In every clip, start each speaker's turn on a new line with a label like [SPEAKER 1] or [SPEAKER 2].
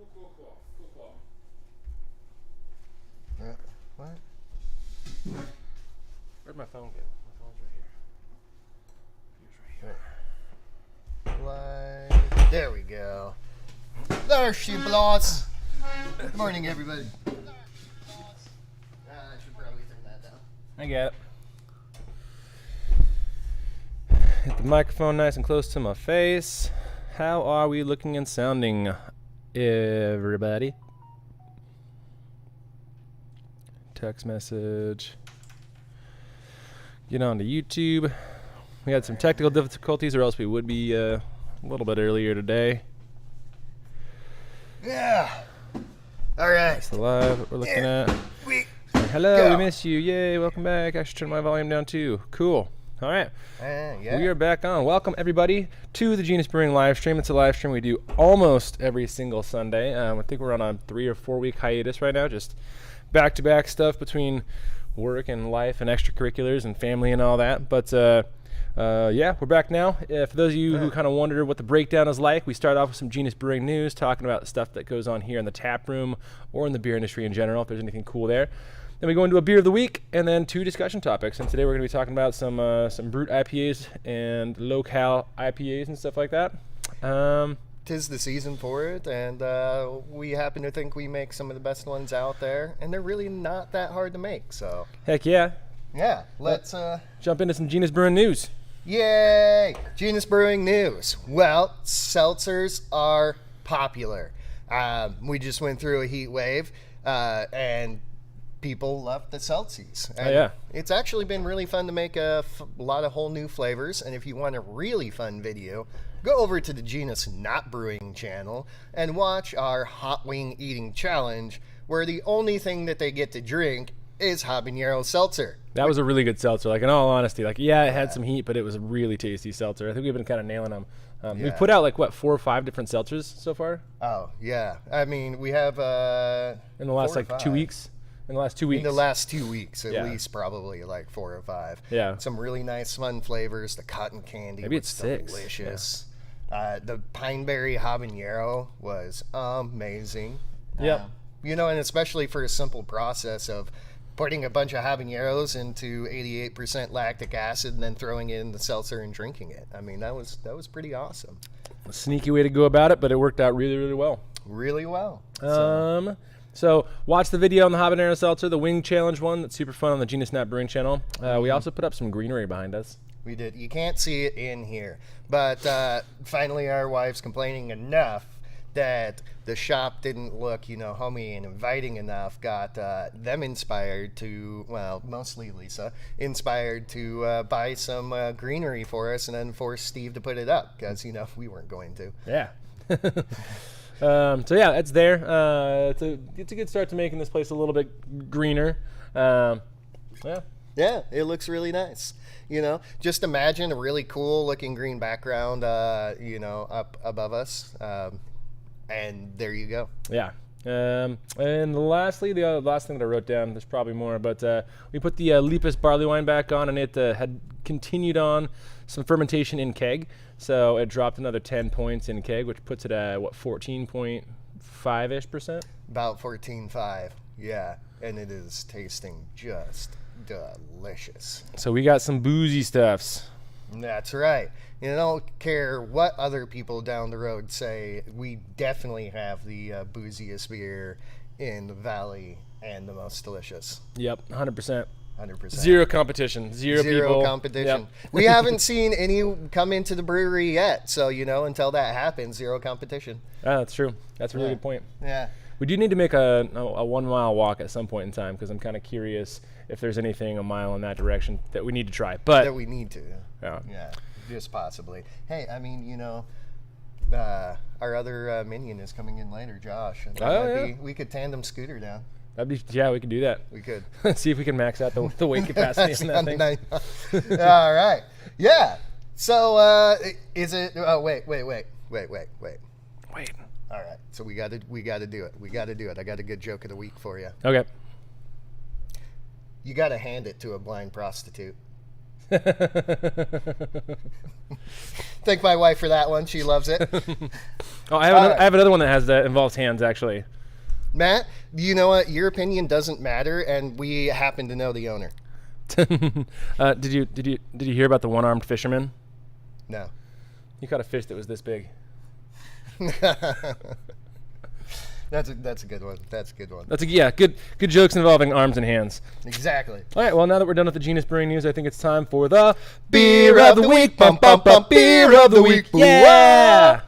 [SPEAKER 1] Cool.
[SPEAKER 2] What?
[SPEAKER 1] Where'd my phone go? My phone's right here.
[SPEAKER 2] Live. There we go. There she blows. Good morning, everybody. I should probably turn that down.
[SPEAKER 1] I got it. Hit the microphone nice and close to my face. How are we looking and sounding, everybody? Text message. Get on to YouTube. We had some technical difficulties, or else we would be a little bit earlier today.
[SPEAKER 2] Yeah. All right.
[SPEAKER 1] That's the live that we're looking at. Hello,
[SPEAKER 2] go.
[SPEAKER 1] we miss you. Yay, welcome back. I should turn my volume down too. Cool. All right.
[SPEAKER 2] Yeah.
[SPEAKER 1] We are back on. Welcome, everybody, to the Genus Brewing live stream. It's a live stream we do almost every single Sunday. I think we're on a 3 or 4 week hiatus right now, just back-to-back stuff between work and life and extracurriculars and family and all that. But yeah, we're back now. For those of you who kind of wondered what the breakdown is like, we start off with some Genus Brewing news, talking about the stuff that goes on here in the tap room or in the beer industry in general, if there's anything cool there. Then we go into a beer of the week, and then 2 discussion topics. And today we're going to be talking about some Brut IPAs and low-cal IPAs and stuff like that.
[SPEAKER 2] Tis the season for it, and we happen to think we make some of the best ones out there, and they're really not that hard to make. So
[SPEAKER 1] Heck yeah.
[SPEAKER 2] yeah, let's
[SPEAKER 1] Jump into some Genus Brewing news.
[SPEAKER 2] yay! Genus Brewing news. Well, seltzers are popular. We just went through a heat wave, and people love the seltzies. And
[SPEAKER 1] yeah.
[SPEAKER 2] it's actually been really fun to make a lot of whole new flavors. And if you want a really fun video, go over to the Genus Not Brewing channel and watch our hot wing eating challenge, where the only thing that they get to drink is habanero seltzer.
[SPEAKER 1] That was a really good seltzer. Like, in all honesty, like, yeah, it had some heat, but it was a really tasty seltzer. I think we've been kind of nailing them. We've put out, like, what, 4 or 5 different seltzers so far?
[SPEAKER 2] Oh, yeah. I mean, we have
[SPEAKER 1] In the last,
[SPEAKER 2] 4 or
[SPEAKER 1] like, 2
[SPEAKER 2] 5.
[SPEAKER 1] weeks? In the last 2 weeks?
[SPEAKER 2] In the last 2 weeks, at
[SPEAKER 1] Yeah.
[SPEAKER 2] least, probably like 4 or 5.
[SPEAKER 1] Yeah.
[SPEAKER 2] Some really nice, fun flavors. The cotton candy
[SPEAKER 1] Maybe
[SPEAKER 2] was
[SPEAKER 1] it's 6.
[SPEAKER 2] delicious. The pineberry habanero was amazing.
[SPEAKER 1] Yep.
[SPEAKER 2] You know, and especially for a simple process of putting a bunch of habaneros into 88% lactic acid and then throwing it in the seltzer and drinking it. I mean, that was pretty awesome.
[SPEAKER 1] A sneaky way to go about it, but it worked out really, really well.
[SPEAKER 2] Really well.
[SPEAKER 1] So watch the video on the habanero seltzer, the wing challenge one. That's super fun on the Genus Not Brewing channel. We also put up some greenery behind us.
[SPEAKER 2] We did. You can't see it in here, but finally our wife's complaining enough that the shop didn't look, homey and inviting enough, got them inspired to, well, mostly Lisa, inspired to buy some greenery for us and then force Steve to put it up because, we weren't going to.
[SPEAKER 1] Yeah. So yeah, it's there. It's a good start to making this place a little bit greener. Yeah.
[SPEAKER 2] Yeah, it looks really nice. Just imagine a really cool looking green background, up above us. And there you go.
[SPEAKER 1] Yeah. And lastly, the last thing that I wrote down, there's probably more, but we put the Lepus barley wine back on, and it had continued on some fermentation in keg. So it dropped another 10 points in keg, which puts it at, 14.5-ish%?
[SPEAKER 2] About 14.5, yeah. And it is tasting just delicious.
[SPEAKER 1] So we got some boozy stuffs.
[SPEAKER 2] That's right. I don't care what other people down the road say, we definitely have the booziest beer in the valley and the most delicious.
[SPEAKER 1] Yep, 100%.
[SPEAKER 2] 100%.
[SPEAKER 1] Zero competition. Zero people.
[SPEAKER 2] Competition.
[SPEAKER 1] Yep.
[SPEAKER 2] We haven't seen any come into the brewery yet, so until that happens, zero competition.
[SPEAKER 1] That's true. That's a really good point.
[SPEAKER 2] Yeah.
[SPEAKER 1] We do need to make a 1 mile walk at some point in time, because I'm kind of curious if there's anything a mile in that direction that we need to try. But
[SPEAKER 2] That we need to. Yeah. Just possibly. Hey, I mean, our other minion is coming in later, Josh. And we could tandem Scooter down.
[SPEAKER 1] we could do that.
[SPEAKER 2] We could.
[SPEAKER 1] See if we can max out the weight capacity in that thing.
[SPEAKER 2] All right. Yeah. So is it? Oh, wait.
[SPEAKER 1] Wait.
[SPEAKER 2] All right. So we got to do it. We got to do it. I got a good joke of the week for you.
[SPEAKER 1] Okay.
[SPEAKER 2] You got to hand it to a blind prostitute. Thank my wife for that one. She loves it.
[SPEAKER 1] Oh, I have another one that involves hands, actually.
[SPEAKER 2] Matt, you know what? Your opinion doesn't matter, and we happen to know the owner.
[SPEAKER 1] Did you hear about the one-armed fisherman?
[SPEAKER 2] No.
[SPEAKER 1] He caught a fish that was this big.
[SPEAKER 2] That's a good one. That's a good one.
[SPEAKER 1] Good jokes involving arms and hands.
[SPEAKER 2] Exactly.
[SPEAKER 1] All right, well, now that we're done with the Genus Brewing news, I think it's time for the Beer of the Week. Bum, bum, bum, Beer of the Week. Yeah!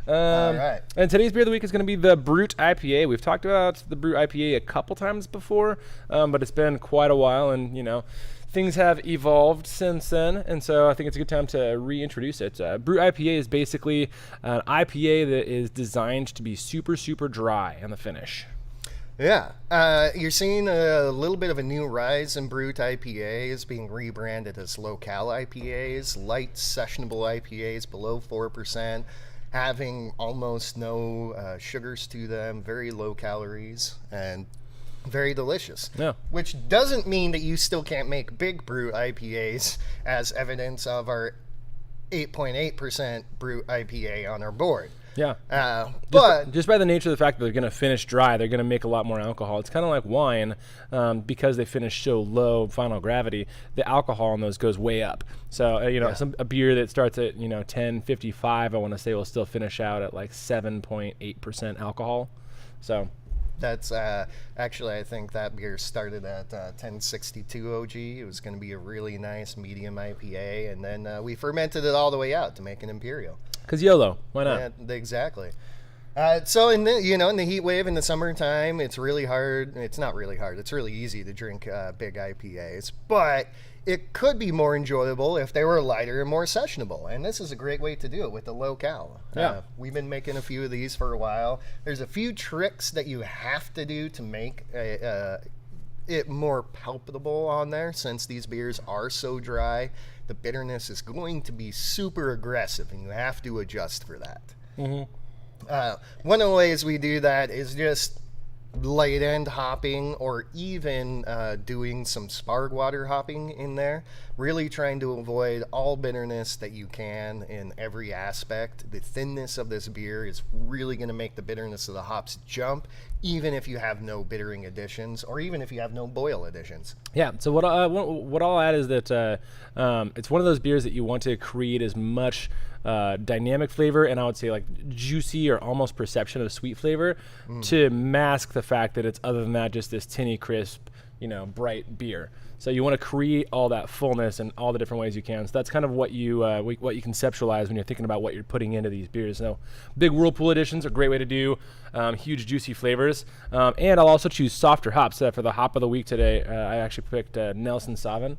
[SPEAKER 2] All right.
[SPEAKER 1] And today's beer of the week is going to be the Brut IPA. We've talked about the Brut IPA a couple times before, but it's been quite a while, and, things have evolved since then, and so I think it's a good time to reintroduce it. Brut IPA is basically an IPA that is designed to be super, super dry on the finish.
[SPEAKER 2] Yeah. You're seeing a little bit of a new rise in Brut IPAs being rebranded as low-cal IPAs, light sessionable IPAs below 4%, having almost no sugars to them, very low calories, and very delicious.
[SPEAKER 1] Yeah.
[SPEAKER 2] Which doesn't mean that you still can't make big Brut IPAs, as evidence of our 8.8% Brut IPA on our board.
[SPEAKER 1] Yeah.
[SPEAKER 2] But
[SPEAKER 1] just by the nature of the fact that they're going to finish dry, they're going to make a lot more alcohol. It's kind of like wine, because they finish so low final gravity, the alcohol on those goes way up. So, a beer that starts at, 10.55, I want to say will still finish out at like 7.8% alcohol. So
[SPEAKER 2] that's actually, I think that beer started at 1062 OG. It was going to be a really nice medium IPA, and then we fermented it all the way out to make an imperial.
[SPEAKER 1] Because YOLO, why not?
[SPEAKER 2] Yeah, exactly. So in the heat wave in the summertime, it's really hard. It's not really hard. It's really easy to drink big IPAs, but it could be more enjoyable if they were lighter and more sessionable. And this is a great way to do it with the low cal.
[SPEAKER 1] Yeah.
[SPEAKER 2] We've been making a few of these for a while. There's a few tricks that you have to do to make it more palpable on there, since these beers are so dry. The bitterness is going to be super aggressive, and you have to adjust for that.
[SPEAKER 1] Mm-hmm.
[SPEAKER 2] One of the ways we do that is just light end hopping, or even doing some Sprague water hopping in there, really trying to avoid all bitterness that you can in every aspect. The thinness of this beer is really going to make the bitterness of the hops jump, even if you have no bittering additions, or even if you have no boil additions.
[SPEAKER 1] Yeah, so what I'll add is that it's one of those beers that you want to create as much dynamic flavor, and I would say like juicy or almost perception of sweet flavor, to mask the fact that it's, other than that, just this tinny, crisp, bright beer. So you want to create all that fullness in all the different ways you can. So that's kind of what you conceptualize when you're thinking about what you're putting into these beers. So big Whirlpool editions are a great way to do huge juicy flavors. And I'll also choose softer hops. For the hop of the week today, I actually picked Nelson Sauvin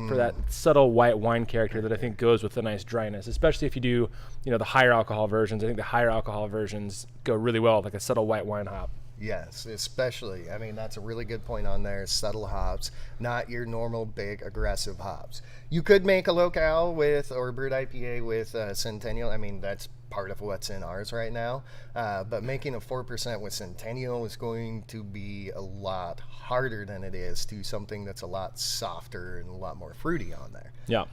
[SPEAKER 1] for that subtle white wine character that I think goes with the nice dryness, especially if you do the higher alcohol versions. I think the higher alcohol versions go really well with like a subtle white wine hop.
[SPEAKER 2] Yes, especially. I mean, that's a really good point on there. Subtle hops, not your normal big aggressive hops. You could make a low-cal or Brut IPA with Centennial. I mean, that's part of what's in ours right now. But making a 4% with Centennial is going to be a lot harder than it is to something that's a lot softer and a lot more fruity on there.
[SPEAKER 1] Yeah.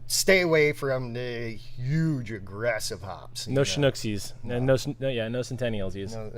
[SPEAKER 2] Stay away from the huge aggressive hops.
[SPEAKER 1] No Chinooksies. No Centennials.
[SPEAKER 2] No,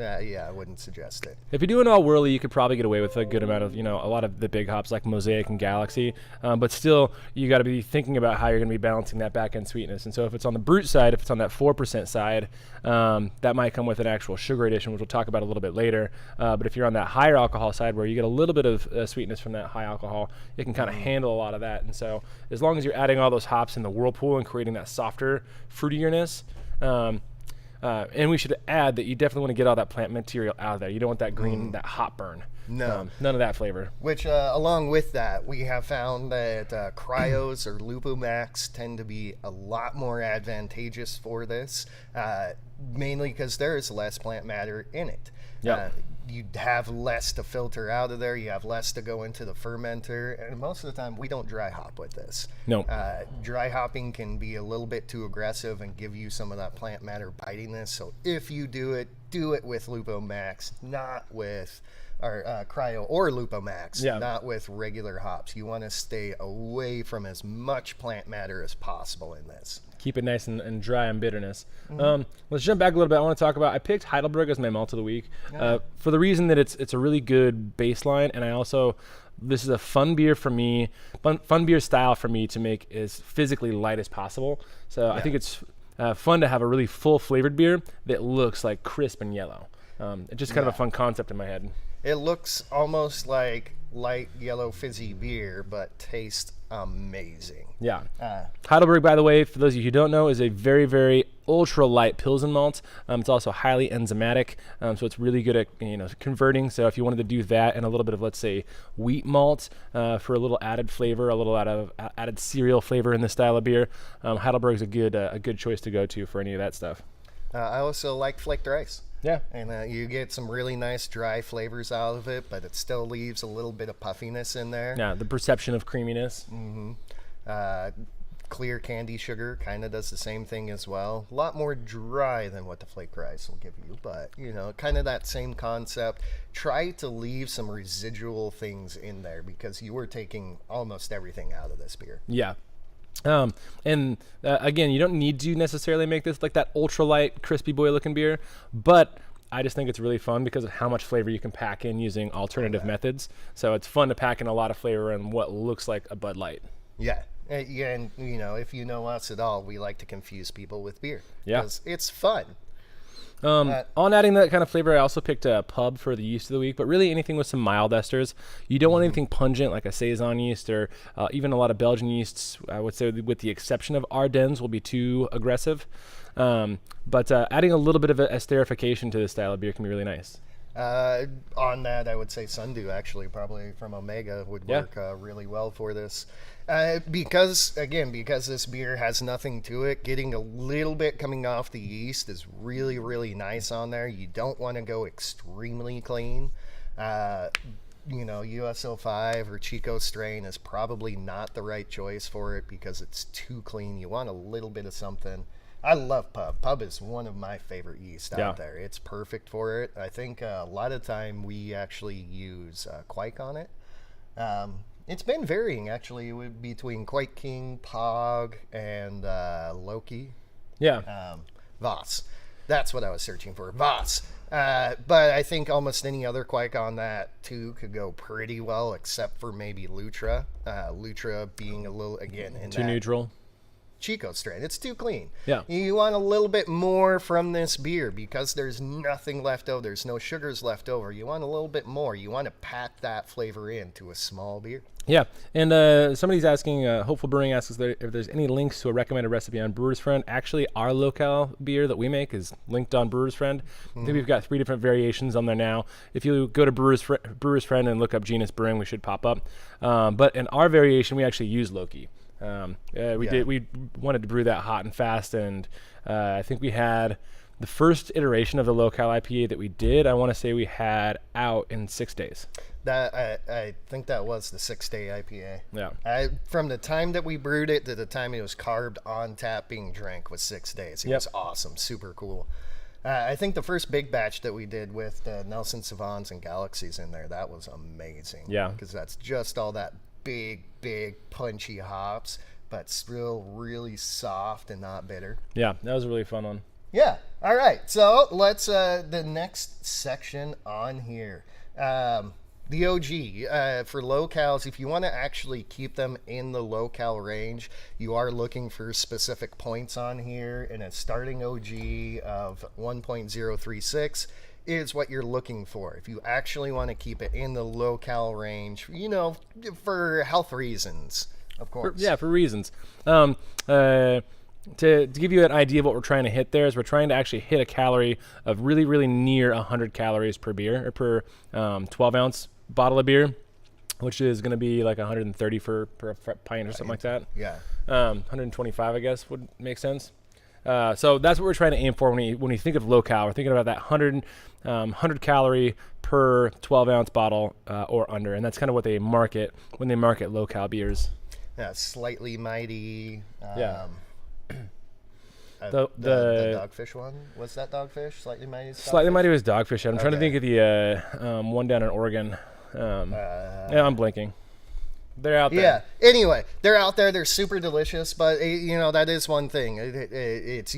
[SPEAKER 2] I wouldn't suggest it.
[SPEAKER 1] If you're doing all whirly, you could probably get away with a good amount of, a lot of the big hops like Mosaic and Galaxy. But still, you got to be thinking about how you're going to be balancing that back end sweetness. And so if it's on the Brut side, if it's on that 4% side, that might come with an actual sugar addition, which we'll talk about a little bit later. But if you're on that higher alcohol side, where you get a little bit of sweetness from that high alcohol, you can kind of handle a lot of that. And so as long as you're adding all those hops in the Whirlpool and creating that softer fruitieress, and we should add that you definitely want to get all that plant material out of there. You don't want that green, that hop burn.
[SPEAKER 2] No.
[SPEAKER 1] None of that flavor.
[SPEAKER 2] Which, along with that, we have found that cryos or Lupomax tend to be a lot more advantageous for this, mainly because there is less plant matter in it.
[SPEAKER 1] Yep.
[SPEAKER 2] You have less to filter out of there. You have less to go into the fermenter. And most of the time, we don't dry hop with this.
[SPEAKER 1] No.
[SPEAKER 2] Dry hopping can be a little bit too aggressive and give you some of that plant matter bitiness. So if you do it with Lupomax, not with or cryo or Lupomax,
[SPEAKER 1] Yeah.
[SPEAKER 2] not with regular hops. You want to stay away from as much plant matter as possible in this.
[SPEAKER 1] Keep it nice and dry on bitterness. Let's jump back a little bit. I want to talk about, I picked Heidelberg as my malt of the week for the reason that it's a really good baseline, and I also, this is a fun beer for me, fun beer style for me to make as physically light as possible. So I think it's fun to have a really full flavored beer that looks like crisp and yellow. It's just kind of a fun concept in my head.
[SPEAKER 2] It looks almost like light yellow fizzy beer, but tastes amazing.
[SPEAKER 1] Yeah. Heidelberg, by the way, for those of you who don't know, is a very, very ultra light Pilsen malt. It's also highly enzymatic, so it's really good at converting. So if you wanted to do that and a little bit of, let's say, wheat malt for a little added flavor, a little added cereal flavor in this style of beer, Heidelberg is a good choice to go to for any of that stuff.
[SPEAKER 2] I also like flaked rice.
[SPEAKER 1] Yeah.
[SPEAKER 2] And you get some really nice dry flavors out of it, but it still leaves a little bit of puffiness in there.
[SPEAKER 1] Yeah, the perception of creaminess.
[SPEAKER 2] Clear candy sugar kind of does the same thing as well. A lot more dry than what the flaked rice will give you, but kind of that same concept. Try to leave some residual things in there because you were taking almost everything out of this beer.
[SPEAKER 1] Yeah. Again, you don't need to necessarily make this like that ultralight, crispy boy looking beer, but I just think it's really fun because of how much flavor you can pack in using alternative methods. So it's fun to pack in a lot of flavor in what looks like a Bud Light.
[SPEAKER 2] Yeah. Yeah, and if you know us at all, we like to confuse people with beer.
[SPEAKER 1] Yeah.
[SPEAKER 2] Because it's fun.
[SPEAKER 1] On adding that kind of flavor, I also picked a pub for the yeast of the week, but really anything with some mild esters. You don't want anything pungent like a Saison yeast or even a lot of Belgian yeasts. I would say with the exception of Ardennes will be too aggressive. But adding a little bit of esterification to this style of beer can be really nice.
[SPEAKER 2] On that, I would say Sundew actually probably from Omega would work really well for this. Because this beer has nothing to it, getting a little bit coming off the yeast is really, really nice on there. You don't want to go extremely clean. USO5 or Chico strain is probably not the right choice for it because it's too clean. You want a little bit of something. I love Pub. Pub is one of my favorite yeast out there. It's perfect for it. I think a lot of time we actually use Quake on it. It's been varying actually between Quake King, Pog, and Loki.
[SPEAKER 1] Yeah.
[SPEAKER 2] Voss. That's what I was searching for. Voss. But I think almost any other Quake on that too could go pretty well, except for maybe Lutra. Lutra being a little, again, in
[SPEAKER 1] Too neutral.
[SPEAKER 2] Chico strain. It's too clean.
[SPEAKER 1] Yeah.
[SPEAKER 2] You want a little bit more from this beer because there's nothing left over. There's no sugars left over. You want a little bit more. You want to pack that flavor into a small beer.
[SPEAKER 1] Yeah, and somebody's asking, Hopeful Brewing asks if there's any links to a recommended recipe on Brewer's Friend. Actually, our locale beer that we make is linked on Brewer's Friend. I think we've got 3 different variations on there now. If you go to Brewer's Friend and look up Genus Brewing, we should pop up. But in our variation, we actually use Loki. We wanted to brew that hot and fast, and I think we had the first iteration of the locale IPA that we did. I want to say we had out in 6 days.
[SPEAKER 2] I think that was the 6-day IPA.
[SPEAKER 1] Yeah.
[SPEAKER 2] From the time that we brewed it to the time it was carved on tap being drank was 6 days. It was awesome, super cool. I think the first big batch that we did with Nelson Savants and Galaxies in there, that was amazing.
[SPEAKER 1] Yeah.
[SPEAKER 2] Because that's just all that big punchy hops, but still really soft and not bitter.
[SPEAKER 1] Yeah, that was a really fun one.
[SPEAKER 2] Yeah. All right. So let's the next section on here. The OG for locales. If you want to actually keep them in the locale range, you are looking for specific points on here, and a starting OG of 1.036 is what you're looking for. If you actually want to keep it in the locale range, for health reasons, of course.
[SPEAKER 1] For reasons. To give you an idea of what we're trying to hit there is we're trying to actually hit a calorie of really, really near 100 calories per beer, or per 12-ounce bottle of beer, which is going to be like 130 per pint or something like that.
[SPEAKER 2] Yeah.
[SPEAKER 1] 125, I guess, would make sense. So that's what we're trying to aim for when we think of locale. We're thinking about that 100 calorie per 12-ounce bottle or under, and that's kind of what they market when they market locale beers.
[SPEAKER 2] Yeah, slightly mighty. The dogfish one? Was that dogfish? Slightly mighty?
[SPEAKER 1] Slightly mighty was dogfish. I'm trying to think of the one down in Oregon. Yeah, I'm blinking. They're out there.
[SPEAKER 2] Yeah. Anyway, they're out there. They're super delicious, but that is one thing. It's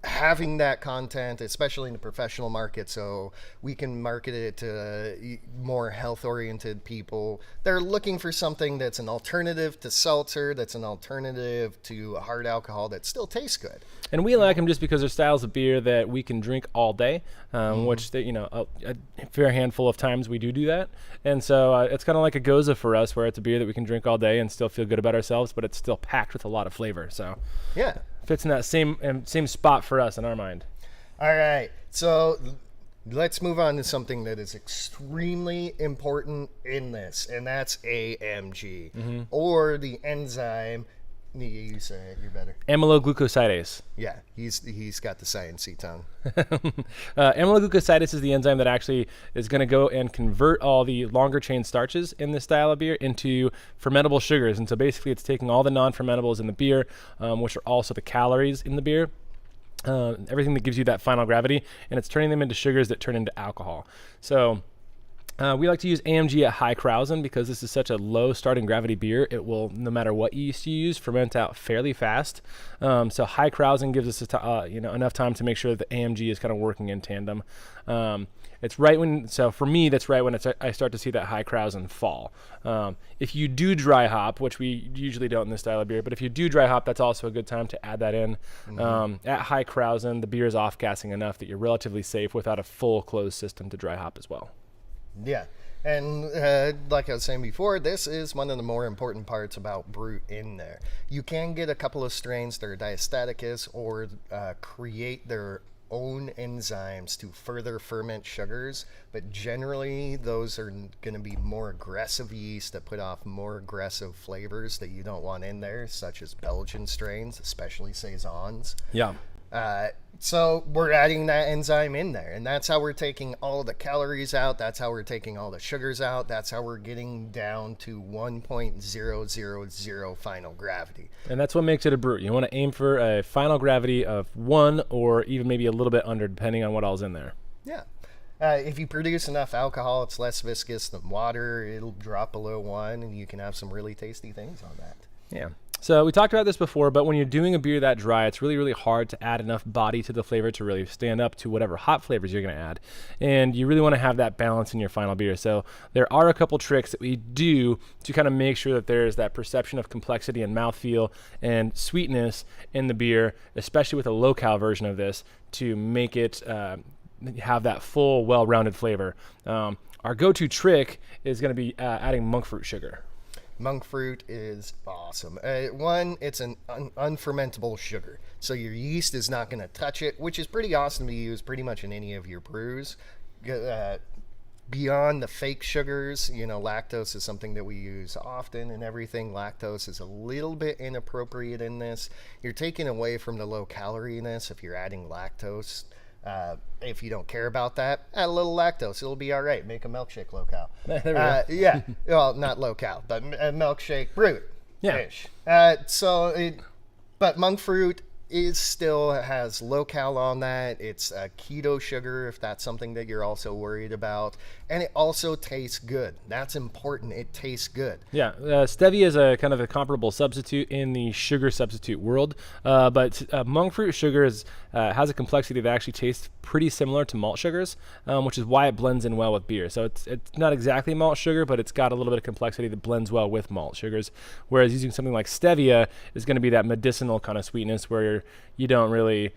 [SPEAKER 2] having that content, especially in the professional market, so we can market it to more health-oriented people. They're looking for something that's an alternative to seltzer, that's an alternative to hard alcohol that still tastes good.
[SPEAKER 1] And we like them just because they're styles of beer that we can drink all day, which a fair handful of times we do that. And so it's kind of like a Goza for us, where it's a beer that we can drink all day and still feel good about ourselves, but it's still packed with a lot of flavor. So
[SPEAKER 2] yeah,
[SPEAKER 1] fits in that same spot for us in our mind.
[SPEAKER 2] All right, so let's move on to something that is extremely important in this, and that's AMG, or the enzyme. You say it, you're better.
[SPEAKER 1] Amyloglucosidase.
[SPEAKER 2] Yeah, he's got the sciencey tongue.
[SPEAKER 1] Amyloglucosidase is the enzyme that actually is going to go and convert all the longer chain starches in this style of beer into fermentable sugars. And so basically it's taking all the non-fermentables in the beer, which are also the calories in the beer, everything that gives you that final gravity, and it's turning them into sugars that turn into alcohol. So we like to use AMG at high Krausen because this is such a low starting gravity beer. It will, no matter what yeast you use, ferment out fairly fast. So high Krausen gives us enough time to make sure that the AMG is kind of working in tandem. It's right when, so for me, that's right when I start to see that high Krausen fall. If you do dry hop, which we usually don't in this style of beer, but if you do dry hop, that's also a good time to add that in. At high Krausen, the beer is off-gassing enough that you're relatively safe without a full closed system to dry hop as well.
[SPEAKER 2] Yeah, and like I was saying before, this is one of the more important parts about Brut in there. You can get a couple of strains that are diastaticus or create their own enzymes to further ferment sugars, but generally those are going to be more aggressive yeast that put off more aggressive flavors that you don't want in there, such as Belgian strains, especially Saisons.
[SPEAKER 1] Yeah.
[SPEAKER 2] So we're adding that enzyme in there, and that's how we're taking all the calories out. That's how we're taking all the sugars out. That's how we're getting down to 1.000 final gravity.
[SPEAKER 1] And that's what makes it a Brut. You want to aim for a final gravity of 1 or even maybe a little bit under, depending on what all's in there.
[SPEAKER 2] Yeah. If you produce enough alcohol, it's less viscous than water. It'll drop below 1, and you can have some really tasty things on that.
[SPEAKER 1] Yeah. So we talked about this before, but when you're doing a beer that dry, it's really, really hard to add enough body to the flavor to really stand up to whatever hop flavors you're going to add. And you really want to have that balance in your final beer. So there are a couple tricks that we do to kind of make sure that there's that perception of complexity and mouthfeel and sweetness in the beer, especially with a low-cal version of this, to make it have that full, well-rounded flavor. Our go-to trick is going to be adding monk fruit sugar.
[SPEAKER 2] Monk fruit is awesome. One, it's an unfermentable sugar, so your yeast is not going to touch it, which is pretty awesome to use pretty much in any of your brews. Beyond the fake sugars, lactose is something that we use often and everything. Lactose is a little bit inappropriate in this. You're taking away from the low caloriness if you're adding lactose. If you don't care about that, add a little lactose. It'll be all right. Make a milkshake low-cal. Yeah. Well, not low-cal, but a milkshake Brut.
[SPEAKER 1] Yeah.
[SPEAKER 2] But monk fruit still has low-cal on that. It's a keto sugar if that's something that you're also worried about. And it also tastes good. That's important. It tastes good.
[SPEAKER 1] Yeah. Stevia is a kind of a comparable substitute in the sugar substitute world. But monk fruit sugar has a complexity that actually tastes pretty similar to malt sugars, which is why it blends in well with beer. So it's not exactly malt sugar, but it's got a little bit of complexity that blends well with malt sugars. Whereas using something like stevia is going to be that medicinal kind of sweetness where you don't really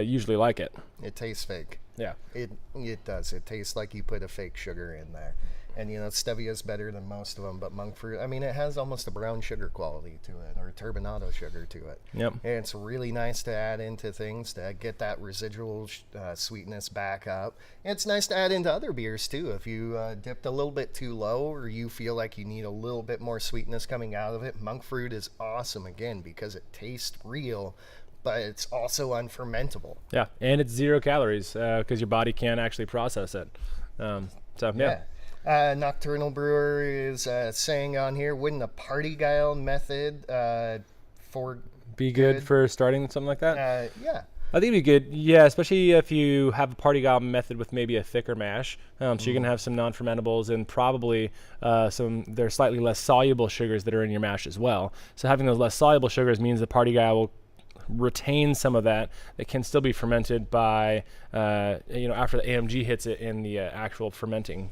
[SPEAKER 1] usually like it.
[SPEAKER 2] It tastes fake.
[SPEAKER 1] Yeah.
[SPEAKER 2] It does. It tastes like you put a fake sugar in there. And, stevia is better than most of them, but monk fruit, it has almost a brown sugar quality to it, or a turbinado sugar to it.
[SPEAKER 1] Yep.
[SPEAKER 2] And it's really nice to add into things to get that residual sweetness back up. And it's nice to add into other beers, too. If you dipped a little bit too low, or you feel like you need a little bit more sweetness coming out of it, monk fruit is awesome, again, because it tastes real, but it's also unfermentable.
[SPEAKER 1] Yeah, and it's 0 calories because your body can't actually process it. Yeah.
[SPEAKER 2] Nocturnal Brewer is saying on here, wouldn't a party guile method for
[SPEAKER 1] be good for starting something like that?
[SPEAKER 2] Yeah.
[SPEAKER 1] I think it'd be good, yeah, especially if you have a party gal method with maybe a thicker mash. So you're gonna have some non-fermentables and probably there's slightly less soluble sugars that are in your mash as well. So having those less soluble sugars means the party gal will retain some of that can still be fermented by after the AMG hits it in the actual fermenting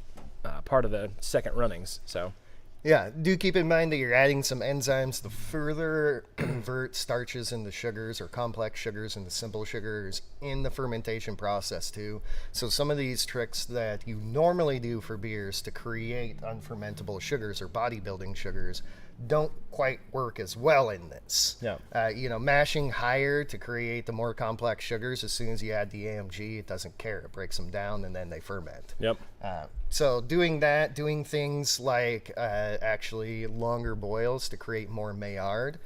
[SPEAKER 1] part of the second runnings. So.
[SPEAKER 2] Yeah, do keep in mind that you're adding some enzymes to further convert starches into sugars or complex sugars into simple sugars in the fermentation process too. So some of these tricks that you normally do for beers to create unfermentable sugars or bodybuilding sugars don't quite work as well in this.
[SPEAKER 1] Yeah.
[SPEAKER 2] Mashing higher to create the more complex sugars, as soon as you add the AMG, it doesn't care. It breaks them down and then they ferment.
[SPEAKER 1] Yep.
[SPEAKER 2] So doing things like actually longer boils to create more Maillard,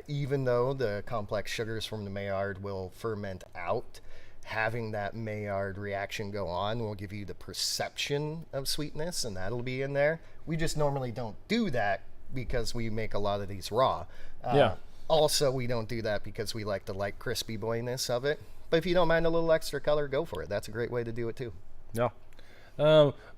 [SPEAKER 2] even though the complex sugars from the Maillard will ferment out, having that Maillard reaction go on will give you the perception of sweetness, and that'll be in there. We just normally don't do that because we make a lot of these raw. Also, we don't do that because we like the light crispy boyness of it. But if you don't mind a little extra color, go for it. That's a great way to do it too.
[SPEAKER 1] Yeah.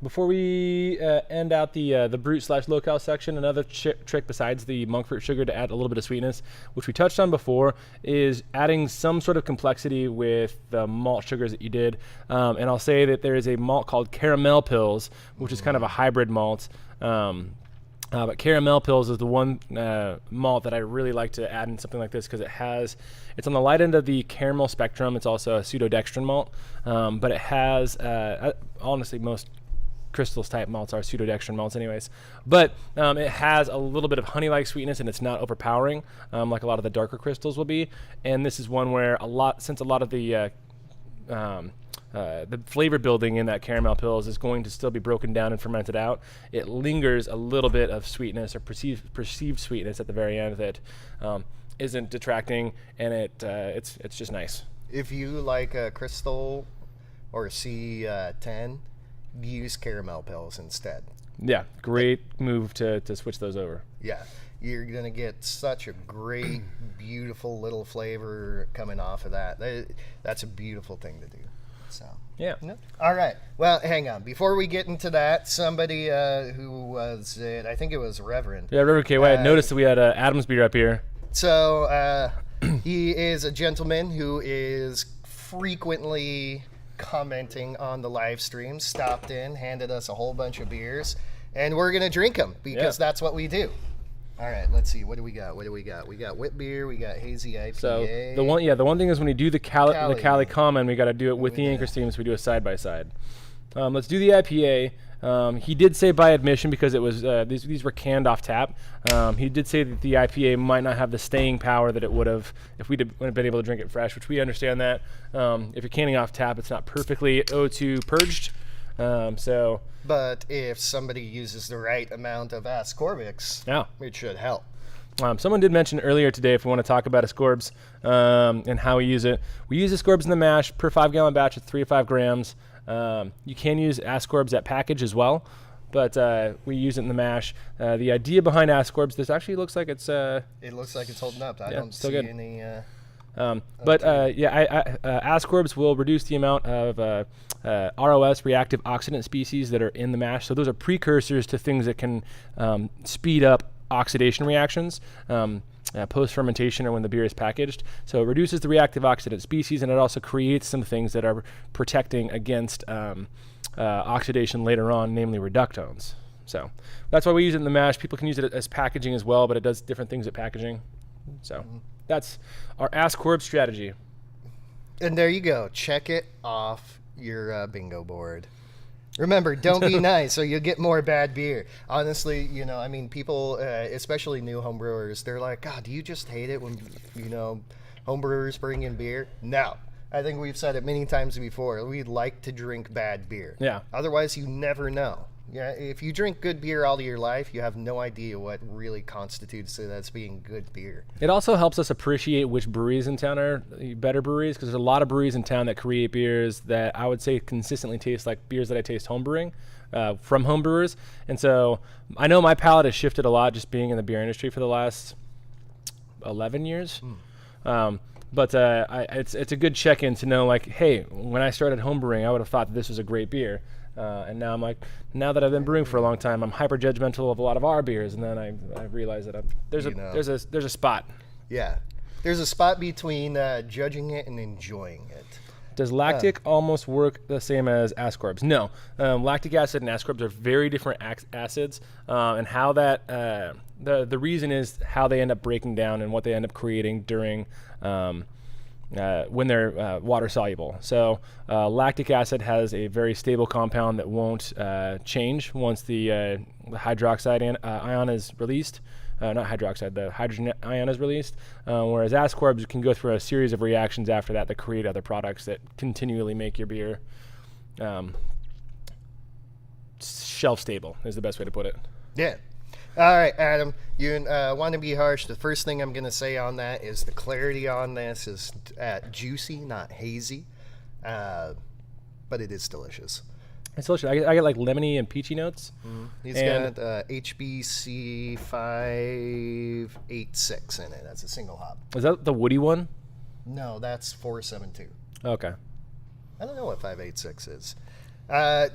[SPEAKER 1] Before we end out the Brut/locale section, another trick besides the monk fruit sugar to add a little bit of sweetness, which we touched on before, is adding some sort of complexity with the malt sugars that you did. And I'll say that there is a malt called Caramel Pills, which is kind of a hybrid malt. But Caramel Pills is the one malt that I really like to add in something like this because it's on the light end of the caramel spectrum. It's also a pseudodextrin malt, but it has, honestly, most crystals type malts are pseudodextrin malts anyways. But it has a little bit of honey-like sweetness, and it's not overpowering like a lot of the darker crystals will be. And this is one where since a lot of the flavor building in that caramel pills is going to still be broken down and fermented out, it lingers a little bit of sweetness or perceived sweetness at the very end that isn't detracting, and it's just nice.
[SPEAKER 2] If you like a crystal or C10, use caramel pills instead.
[SPEAKER 1] Yeah, great move to switch those over.
[SPEAKER 2] Yeah, you're gonna get such a great, beautiful little flavor coming off of that. That's a beautiful thing to do. So
[SPEAKER 1] yeah.
[SPEAKER 2] All right. Well, hang on. Before we get into that, somebody who was it? I think it was Reverend.
[SPEAKER 1] Yeah, Reverend K. I noticed that we had Adam's beer up here.
[SPEAKER 2] So he is a gentleman who is frequently commenting on the live stream. Stopped in, handed us a whole bunch of beers, and we're gonna drink them because that's what we do. All right, let's see. What do we got? We got wit beer. We got hazy IPA.
[SPEAKER 1] So the one thing is when you do the Cali common, we got to do it with the anchor steam, so we do a side by side. Let's do the IPA. He did say by admission because it was these were canned off tap. He did say that the IPA might not have the staying power that it would have if we'd have been able to drink it fresh, which we understand that. If you're canning off tap, it's not perfectly O2 purged.
[SPEAKER 2] But if somebody uses the right amount of ascorbics, it should help.
[SPEAKER 1] Someone did mention earlier today, if we want to talk about ascorbs and how we use it. We use ascorbs in the mash per 5 gallon batch at 3 to 5 grams. You can use ascorbs at package as well, but we use it in the mash. The idea behind ascorbs, this actually looks like it's...
[SPEAKER 2] it looks like it's holding up. I don't see
[SPEAKER 1] good.
[SPEAKER 2] any...
[SPEAKER 1] ascorbs will reduce the amount of ROS, reactive oxidant species, that are in the mash. So those are precursors to things that can speed up oxidation reactions post-fermentation or when the beer is packaged. So it reduces the reactive oxidant species, and it also creates some things that are protecting against oxidation later on, namely reductones. So that's why we use it in the mash. People can use it as packaging as well, but it does different things at packaging. So that's our ascorb strategy.
[SPEAKER 2] And there you go. Check it off your bingo board. Remember, don't be nice, or you'll get more bad beer. Honestly, people, especially new homebrewers, they're like, God, do you just hate it when, homebrewers bring in beer? No. I think we've said it many times before. We like to drink bad beer.
[SPEAKER 1] Yeah.
[SPEAKER 2] Otherwise, you never know. Yeah, if you drink good beer all of your life, you have no idea what really constitutes it as being good beer.
[SPEAKER 1] It also helps us appreciate which breweries in town are better breweries, because there's a lot of breweries in town that create beers that I would say consistently taste like beers that I taste homebrewing from homebrewers. And so I know my palate has shifted a lot just being in the beer industry for the last 11 years. But it's a good check-in to know, like, hey, when I started homebrewing, I would have thought that this was a great beer. And now I'm like, now that I've been brewing for a long time, I'm hyper judgmental of a lot of our beers, and then I realize that there's a spot.
[SPEAKER 2] Yeah, there's a spot between judging it and enjoying it.
[SPEAKER 1] Does lactic almost work the same as ascorbs? No, lactic acid and ascorbs are very different acids, and how that the reason is how they end up breaking down and what they end up creating during. When they're water soluble. So lactic acid has a very stable compound that won't change once the hydroxide ion is released. Not hydroxide, the hydrogen ion is released. Whereas ascorbs can go through a series of reactions after that create other products that continually make your beer shelf stable, is the best way to put it.
[SPEAKER 2] Yeah. All right, Adam, you want to be harsh. The first thing I'm going to say on that is the clarity on this is juicy, not hazy, but it is delicious.
[SPEAKER 1] It's delicious. I get like lemony and peachy notes.
[SPEAKER 2] He's got HBC 586 in it. That's a single hop.
[SPEAKER 1] Is that the woody one?
[SPEAKER 2] No, that's 472.
[SPEAKER 1] Okay.
[SPEAKER 2] I don't know what 586 is.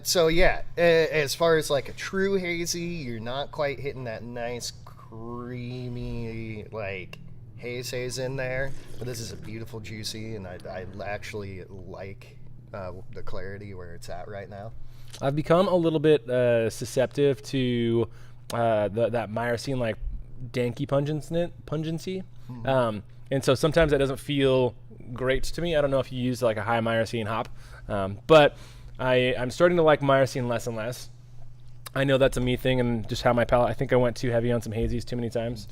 [SPEAKER 2] So yeah, as far as like a true hazy, you're not quite hitting that nice creamy like haze in there. But this is a beautiful juicy, and I actually like the clarity where it's at right now.
[SPEAKER 1] I've become a little bit susceptible to that myrcene like danky pungency. And so sometimes that doesn't feel great to me. I don't know if you use like a high myrcene hop, but I'm starting to like myrcene less and less. I know that's a me thing and just how my palate. I think I went too heavy on some hazies too many times.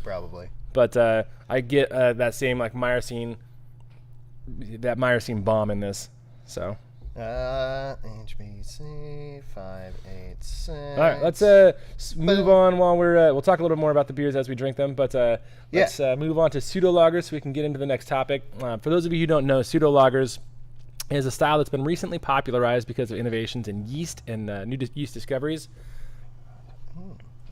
[SPEAKER 2] Probably.
[SPEAKER 1] But I get that same like myrcene bomb in this. So.
[SPEAKER 2] HBC 586.
[SPEAKER 1] All right, let's move on while we'll talk a little bit more about the beers as we drink them, but let's move on to Pseudo-Lager so we can get into the next topic. For those of you who don't know, Pseudo-Lagers is a style that's been recently popularized because of innovations in yeast and new yeast discoveries.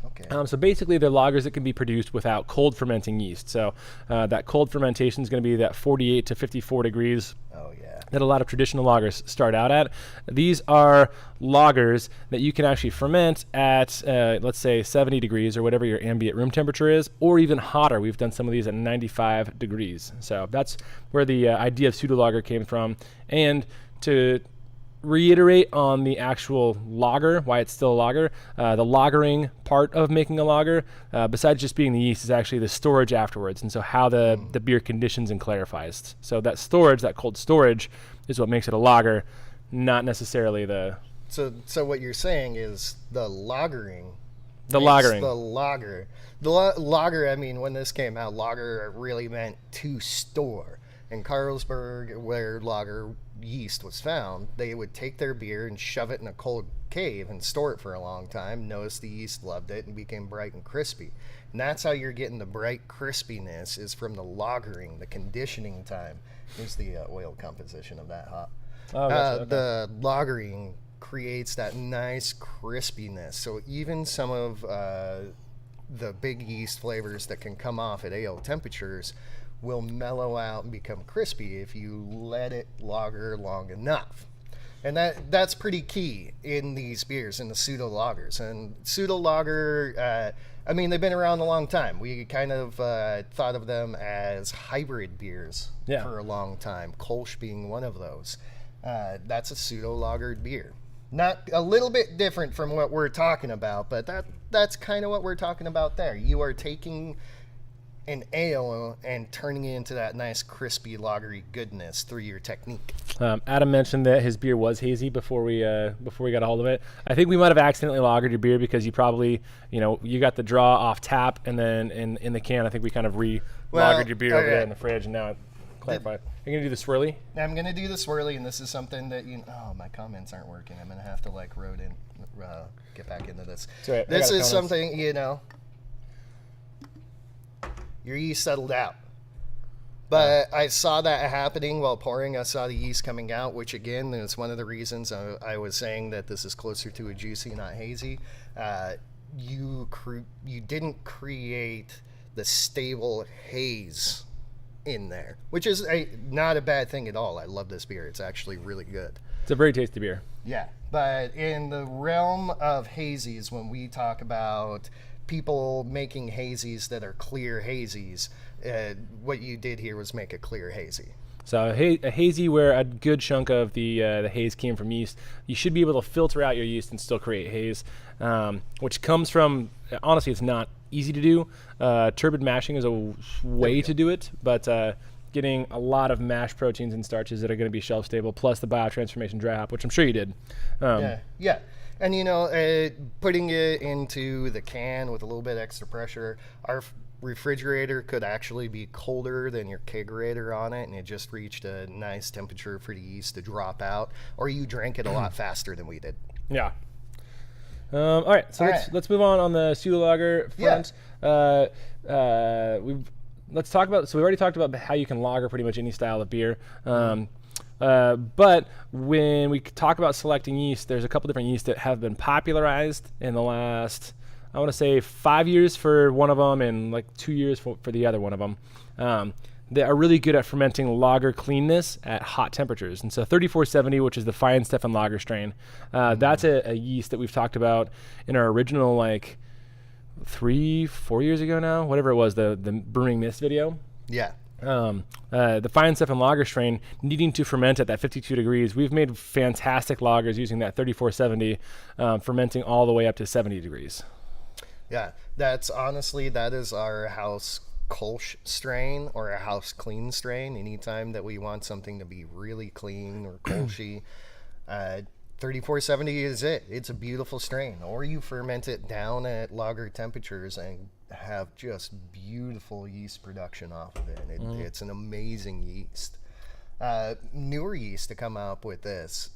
[SPEAKER 2] Okay.
[SPEAKER 1] So basically, they're lagers that can be produced without cold fermenting yeast. So that cold fermentation is going to be that 48 to 54 degrees.
[SPEAKER 2] Oh, yeah.
[SPEAKER 1] That a lot of traditional lagers start out at. These are lagers that you can actually ferment at, let's say, 70 degrees or whatever your ambient room temperature is, or even hotter. We've done some of these at 95 degrees. So that's where the idea of pseudo-lager came from. And to reiterate on the actual lager, why it's still a lager, the lagering part of making a lager, besides just being the yeast, is actually the storage afterwards, and so how the beer conditions and clarifies. So that storage, that cold storage, is what makes it a lager, not necessarily the...
[SPEAKER 2] So what you're saying is the lagering.
[SPEAKER 1] The lagering.
[SPEAKER 2] The lager. The lager, I mean, when this came out, lager really meant to store. In Carlsberg, where lager yeast was found, they would take their beer and shove it in a cold cave and store it for a long time. Notice the yeast loved it and became bright and crispy. And that's how you're getting the bright crispiness, is from the lagering, the conditioning time. Here's the oil composition of that hop.
[SPEAKER 1] Oh, gotcha, okay.
[SPEAKER 2] The lagering creates that nice crispiness. So even some of the big yeast flavors that can come off at ale temperatures will mellow out and become crispy if you let it lager long enough. And that's pretty key in these beers, in the pseudo-lagers. And pseudo-lager, I mean, they've been around a long time. We kind of thought of them as hybrid beers for a long time, Kolsch being one of those. That's a pseudo-lagered beer. Not a little bit different from what we're talking about, but that's kind of what we're talking about there. You are taking an ale and turning it into that nice crispy lagery goodness through your technique.
[SPEAKER 1] Adam mentioned that his beer was hazy before we got a hold of it. I think we might have accidentally lagered your beer because you probably, you got the draw off tap, and then in the can, I think we kind of lagered your beer over there in the fridge, and now it clarified. You're gonna do the swirly?
[SPEAKER 2] I'm gonna do the swirly, and this is something that my comments aren't working. I'm gonna have to get back into this.
[SPEAKER 1] Right.
[SPEAKER 2] This is something, your yeast settled out. But I saw that happening while pouring. I saw the yeast coming out, which again is one of the reasons I was saying that this is closer to a juicy, not hazy. You didn't create the stable haze in there, which is not a bad thing at all. I love this beer. It's actually really good.
[SPEAKER 1] It's a very tasty beer.
[SPEAKER 2] Yeah, but in the realm of hazies, when we talk about people making hazies that are clear hazies, what you did here was make a clear hazy.
[SPEAKER 1] So a hazy where a good chunk of the haze came from yeast. You should be able to filter out your yeast and still create haze, which comes from, honestly, it's not easy to do. Turbid mashing is a way to do it, but getting a lot of mash proteins and starches that are going to be shelf stable, plus the biotransformation dry hop, which I'm sure you did.
[SPEAKER 2] Yeah. And, you know, putting it into the can with a little bit extra pressure, our refrigerator could actually be colder than your kegerator on it, and it just reached a nice temperature for the yeast to drop out, or you drank it a lot faster than we did.
[SPEAKER 1] Yeah. All right, so let's move on the Pseudo-Lager front.
[SPEAKER 2] Yeah.
[SPEAKER 1] Let's talk about, so we already talked about how you can lager pretty much any style of beer. But when we talk about selecting yeast, there's a couple different yeasts that have been popularized in the last, I want to say 5 years for one of them and like 2 years for the other one of them. They are really good at fermenting lager cleanness at hot temperatures. And so 3470, which is the Feinsteffen lager strain, that's a yeast that we've talked about in our original, like 3-4 years ago now, whatever it was, the Brewing Mist video.
[SPEAKER 2] Yeah.
[SPEAKER 1] The Feinsteffen lager strain needing to ferment at that 52 degrees. We've made fantastic lagers using that 3470, fermenting all the way up to 70 degrees.
[SPEAKER 2] Yeah, that is our house Kolsch strain or a house clean strain. Anytime that we want something to be really clean or Kolschy, 3470 is it. It's a beautiful strain. Or you ferment it down at lager temperatures and have just beautiful yeast production off of it. It's an amazing yeast. Newer yeast to come up with this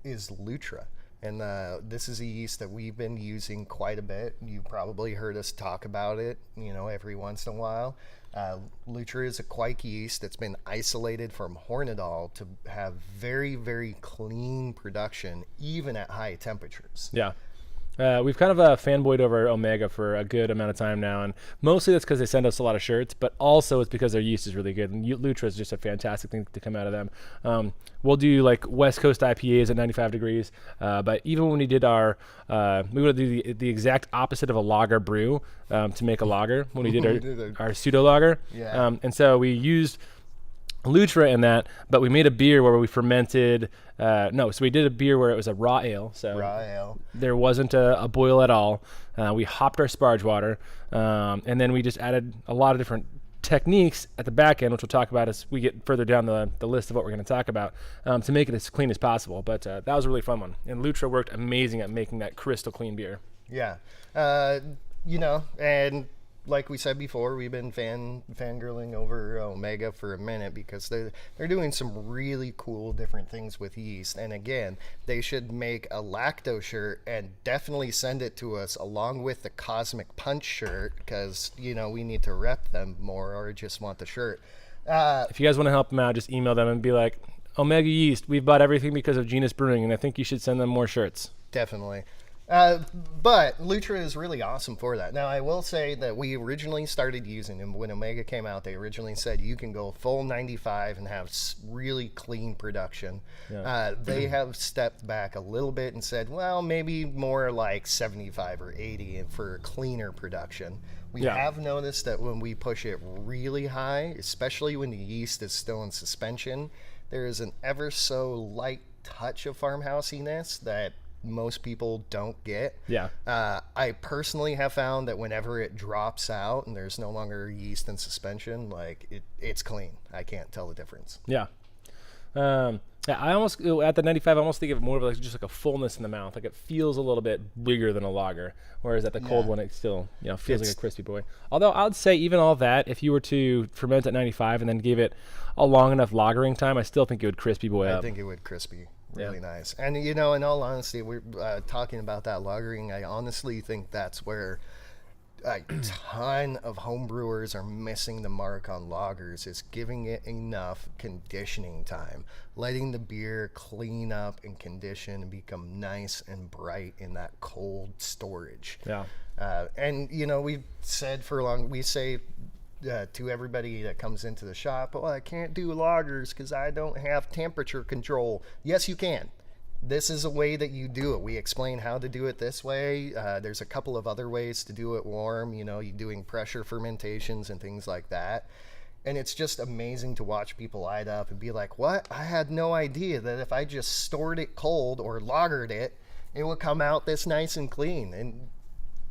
[SPEAKER 2] is Lutra. And this is a yeast that we've been using quite a bit. You probably heard us talk about it, every once in a while. Lutra is a quike yeast that's been isolated from Hornadal to have very, very clean production, even at high temperatures.
[SPEAKER 1] Yeah. We've kind of fanboyed over Omega for a good amount of time now, and mostly that's because they send us a lot of shirts, but also it's because their yeast is really good, and Lutra is just a fantastic thing to come out of them. We'll do like West Coast IPAs at 95 degrees, but even when we did our, we would do the exact opposite of a lager brew to make a lager when we did our Pseudo-Lager.
[SPEAKER 2] Yeah.
[SPEAKER 1] And so we used Lutra in that, but we made a beer where we fermented, so we did a beer where it was a raw ale. So
[SPEAKER 2] raw ale.
[SPEAKER 1] There wasn't a boil at all. We hopped our sparge water, and then we just added a lot of different techniques at the back end, which we'll talk about as we get further down the list of what we're going to talk about, to make it as clean as possible. But that was a really fun one. And Lutra worked amazing at making that crystal clean beer.
[SPEAKER 2] Yeah. And like we said before, we've been fangirling over Omega for a minute because they're doing some really cool different things with yeast. And again, they should make a lacto shirt and definitely send it to us along with the Cosmic Punch shirt because, we need to rep them more or just want the shirt.
[SPEAKER 1] If you guys want to help them out, just email them and be like, Omega Yeast, we've bought everything because of Genus Brewing, and I think you should send them more shirts.
[SPEAKER 2] Definitely. But Lutra is really awesome for that. Now, I will say that we originally started using them when Omega came out. They originally said you can go full 95 and have really clean production. Yeah. They have stepped back a little bit and said, well, maybe more like 75 or 80 for cleaner production. We have noticed that when we push it really high, especially when the yeast is still in suspension, there is an ever so light touch of farmhousiness that most people don't get.
[SPEAKER 1] Yeah.
[SPEAKER 2] I personally have found that whenever it drops out and there's no longer yeast in suspension, like it's clean. I can't tell the difference.
[SPEAKER 1] Yeah. I almost at the 95, I almost think of it more of like just like a fullness in the mouth. Like it feels a little bit bigger than a lager, whereas at the cold one, it still feels like a crispy boy. Although I'd say even all that, if you were to ferment at 95 and then give it a long enough lagering time, I still think it would crispy boy up.
[SPEAKER 2] I think it would crispy. Really nice. And, in all honesty, we're talking about that lagering. I honestly think that's where a ton of homebrewers are missing the mark on lagers, is giving it enough conditioning time, letting the beer clean up and condition and become nice and bright in that cold storage.
[SPEAKER 1] Yeah.
[SPEAKER 2] And, we've said for long, we say to everybody that comes into the shop, oh, I can't do lagers because I don't have temperature control. Yes, you can. This is a way that you do it. We explain how to do it this way. There's a couple of other ways to do it warm. You know, you're doing pressure fermentations and things like that. And it's just amazing to watch people light up and be like, what? I had no idea that if I just stored it cold or lagered it, it would come out this nice and clean. And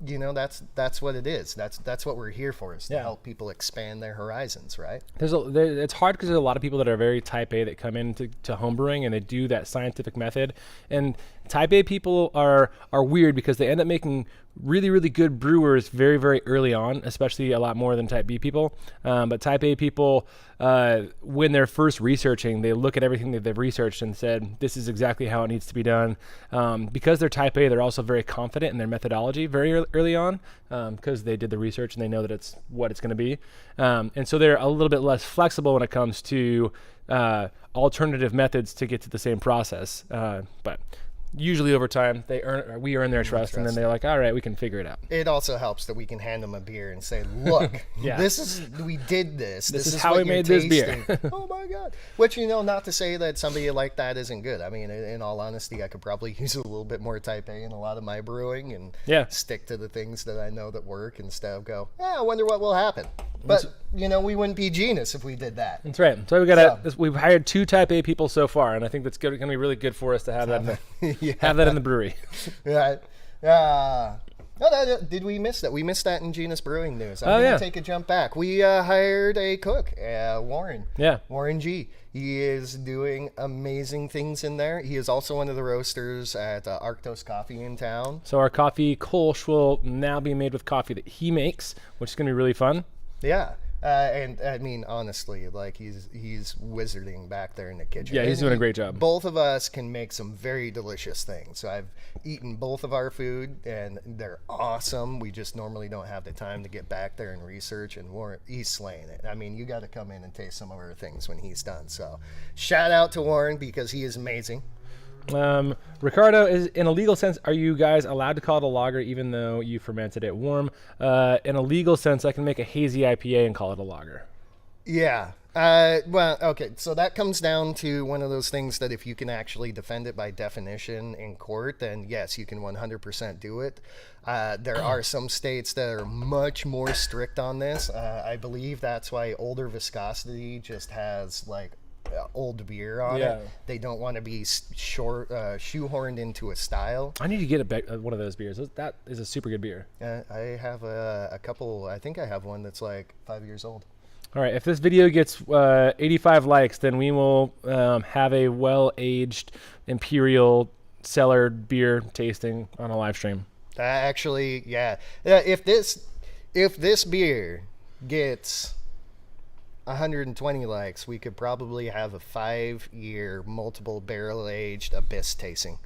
[SPEAKER 2] you know, that's what it is. That's what we're here for, is to help people expand their horizons, right?
[SPEAKER 1] It's hard because there's a lot of people that are very type A that come into homebrewing and they do that scientific method. And type A people are weird because they end up making really, really good brewers very, very early on, especially a lot more than type B people. But type A people, when they're first researching, they look at everything that they've researched and said, this is exactly how it needs to be done. Because they're type A, they're also very confident in their methodology very early on, because they did the research and they know that it's what it's going to be. And so they're a little bit less flexible when it comes to alternative methods to get to the same process. But usually over time, we earn their trust, and then they're like, all right, we can figure it out.
[SPEAKER 2] It also helps that we can hand them a beer and say, look, we did this.
[SPEAKER 1] This is how we made this beer.
[SPEAKER 2] Oh my God. Which, you know, not to say that somebody like that isn't good. I mean, in all honesty, I could probably use a little bit more type A in a lot of my brewing and stick to the things that I know that work instead of go, I wonder what will happen. But, you know, we wouldn't be Genus if we did that.
[SPEAKER 1] That's right. So we've hired 2 type A people so far, and I think that's going to be really good for us to have that have that in the brewery.
[SPEAKER 2] Right. Did we miss that? We missed that in Genus Brewing news. I'm going to take a jump back. We hired a cook, Warren. Yeah. Warren G. He is doing amazing things in there. He is also one of the roasters at Arctos Coffee in town.
[SPEAKER 1] So our coffee, Kolsch, will now be made with coffee that he makes, which is going to be really fun.
[SPEAKER 2] Yeah. And I mean, honestly, like he's wizarding back there in the kitchen.
[SPEAKER 1] Yeah, he's doing a great job.
[SPEAKER 2] Both of us can make some very delicious things. So I've eaten both of our food, and they're awesome. We just normally don't have the time to get back there and research. And Warren, he's slaying it. I mean, you got to come in and taste some of our things when he's done. So shout out to Warren because he is amazing.
[SPEAKER 1] Ricardo, is in a legal sense, are you guys allowed to call it a lager even though you fermented it warm? In a legal sense, I can make a hazy IPA and call it a lager.
[SPEAKER 2] Yeah. Well, okay. So that comes down to one of those things that if you can actually defend it by definition in court, then yes, you can 100% do it. There are some states that are much more strict on this. I believe that's why older viscosity just has like old beer on it. They don't want to be shoehorned into a style.
[SPEAKER 1] I need to get one of those beers. That is a super good beer.
[SPEAKER 2] I have a couple. I think I have one that's like 5 years old.
[SPEAKER 1] All right, if this video gets 85 likes, then we will have a well-aged imperial cellar beer tasting on a live stream.
[SPEAKER 2] Actually, yeah. If this beer gets 120 likes, we could probably have a 5-year multiple barrel aged abyss tasting.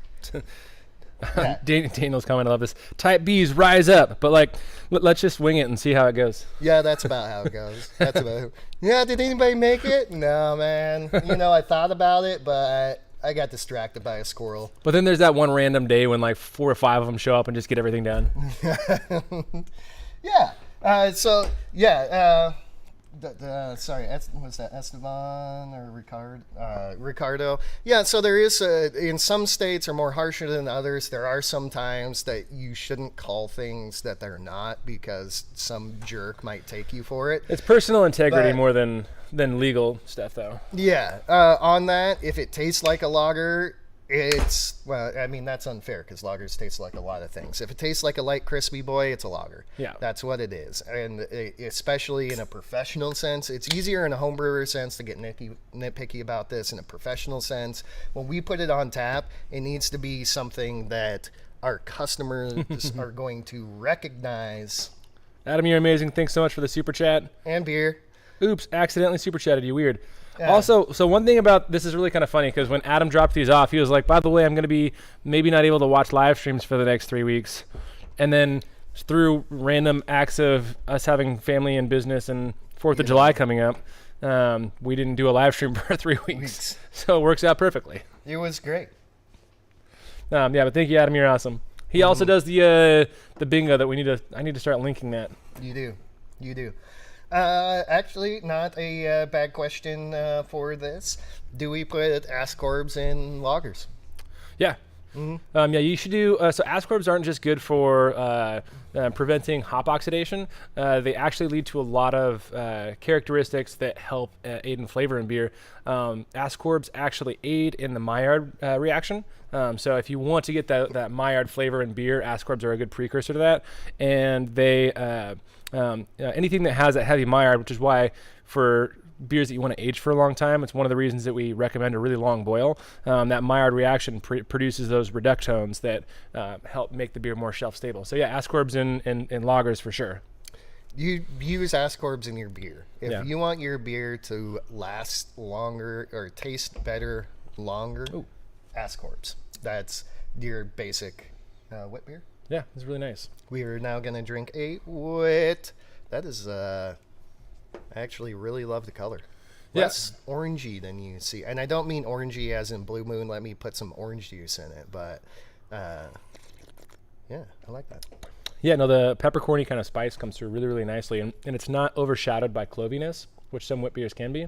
[SPEAKER 1] Daniel's comment, I love this. Type B's rise up, but like, let's just wing it and see how it goes.
[SPEAKER 2] Yeah, that's about how it goes. That's about. Yeah, did anybody make it? No, man. You know, I thought about it, but I got distracted by a squirrel.
[SPEAKER 1] But then there's that one random day when like 4 or 5 of them show up and just get everything done.
[SPEAKER 2] Yeah. So yeah. Sorry, was that Esteban or Ricardo? Yeah, so there is, in some states are more harsher than others. There are some times that you shouldn't call things that they're not because some jerk might take you for it.
[SPEAKER 1] It's personal integrity more than legal stuff, though.
[SPEAKER 2] Yeah, on that, if it tastes like a lager, I mean, that's unfair because lagers taste like a lot of things. If it tastes like a light crispy boy, it's a lager. Yeah. That's what it is. And especially in a professional sense, it's easier in a homebrewer sense to get nitpicky about this. In a professional sense, when we put it on tap, it needs to be something that our customers are going to recognize.
[SPEAKER 1] Adam, you're amazing. Thanks so much for the super chat.
[SPEAKER 2] And beer.
[SPEAKER 1] Oops, accidentally super chatted you. Weird. Yeah. Also, so one thing about this is really kind of funny because when Adam dropped these off, he was like, by the way, I'm going to be maybe not able to watch live streams for the next 3 weeks. And then through random acts of us having family and business and 4th of July coming up, we didn't do a live stream for 3 weeks. So it works out perfectly.
[SPEAKER 2] It was great.
[SPEAKER 1] Yeah, but thank you, Adam. You're awesome. He also does the bingo that I need to start linking that.
[SPEAKER 2] You do. Actually, not a bad question for this. Do we put ascorbs in lagers?
[SPEAKER 1] Yeah. Yeah, you should do. So ascorbs aren't just good for preventing hop oxidation. They actually lead to a lot of characteristics that help aid in flavor in beer. Ascorbs actually aid in the Maillard reaction. So if you want to get that Maillard flavor in beer, ascorbs are a good precursor to that. And they anything that has that heavy Maillard, which is why for beers that you want to age for a long time, it's one of the reasons that we recommend a really long boil. That Maillard reaction produces those reductones that help make the beer more shelf stable. So yeah, ascorbs in lagers for sure.
[SPEAKER 2] You use ascorbs in your beer. If
[SPEAKER 1] Yeah.
[SPEAKER 2] you want your beer to last longer or taste better longer, ascorbs. That's your basic wit beer.
[SPEAKER 1] Yeah, it's really nice.
[SPEAKER 2] We are now going to drink a wit. That is... I actually really love the color. Less orangey than you see. And I don't mean orangey as in Blue Moon, let me put some orange juice in it. But, yeah, I like that.
[SPEAKER 1] Yeah, no, the peppercorny kind of spice comes through really, really nicely. And it's not overshadowed by cloviness, which some wit beers can be.